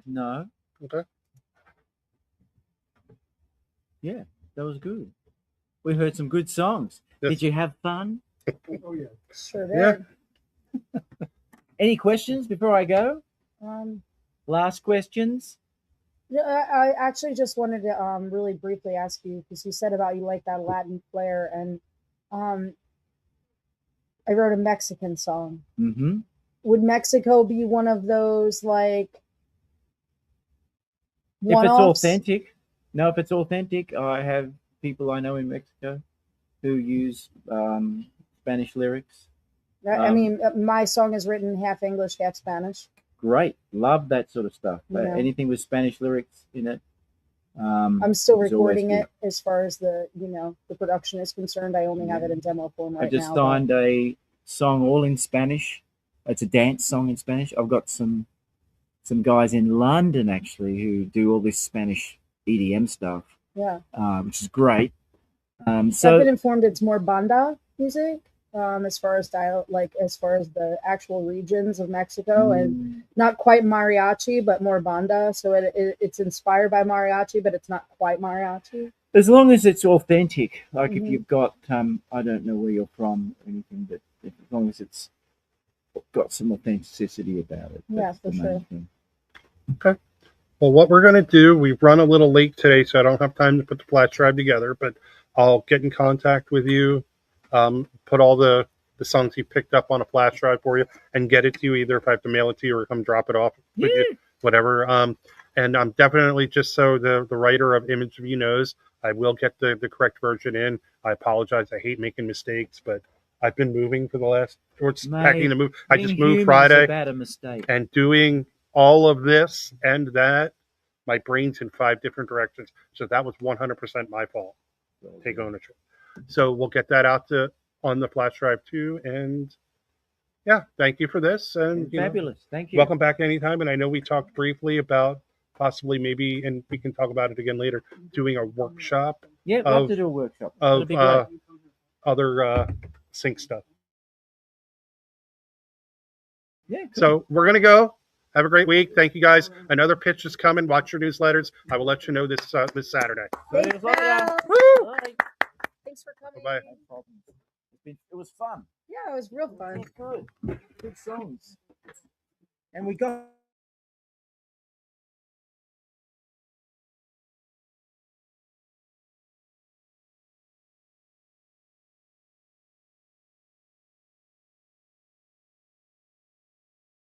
No.
Okay.
Yeah, that was good. We heard some good songs.
Yes.
Did you have fun?
Oh, yeah.
Sure
Yeah.
did.
Any questions before I go? Last questions?
Yeah, I actually just wanted to really briefly ask you, because you said about you like that Latin flair, and I wrote a Mexican song.
Mm-hmm.
Would Mexico be one of those like
If it's
one-offs?
authentic. No, if it's authentic, I have people I know in Mexico who use Spanish lyrics.
I mean, my song is written half English, half Spanish.
Great. Love that sort of stuff.
Yeah.
Anything with Spanish lyrics in it.
I'm still
is always
recording
good.
it as far as the the production is concerned. I only have it in demo form right
I just
now.
signed a song all in Spanish. It's a dance song in Spanish. I've got some some guys in London actually who do all this Spanish EDM stuff,
Yeah.
which is great.
I've
So
been informed it's more banda music, as far as style, like as far as the actual regions of Mexico, and not quite mariachi, but more banda. So it's inspired by mariachi, but it's not quite mariachi.
as long as it's authentic, like if
Mhm.
you've got, I don't know where you're from or anything, but as long as it's got some authenticity about it.
Yeah,
that's
for
the main
sure.
thing.
Okay. Well, what we're going to do, we've run a little late today, so I don't have time to put the flash drive together, but I'll get in contact with you, put all the songs you picked up on a flash drive for you, and get it to you either if I have to mail it to you or come drop it off with you, whatever. And I'm definitely, just so the writer of Image of You knows, I will get the correct version in. I apologize. I hate making mistakes, but I've been moving for the last, packing the move. I just moved Friday,
About a mistake.
and doing all of this and that, my brain's in 5 different directions. So that was 100% my fault. Take ownership. So we'll get that out on the flash drive too. And yeah, thank you for this. And
Fabulous. Thank you.
Welcome back anytime. And I know we talked briefly about possibly maybe, and we can talk about it again later, doing a workshop.
Yeah, I'd love to do a workshop.
Of
That'd be great.
other sync stuff.
Yeah. Cool.
So we're gonna go. Have a great week. Thank you guys. Another pitch is coming. Watch your newsletters. I will let you know this Saturday.
Thanks, Val.
Woo!
Thanks for coming.
Bye.
It was fun.
Yeah, it was real fun.
Good songs. And we got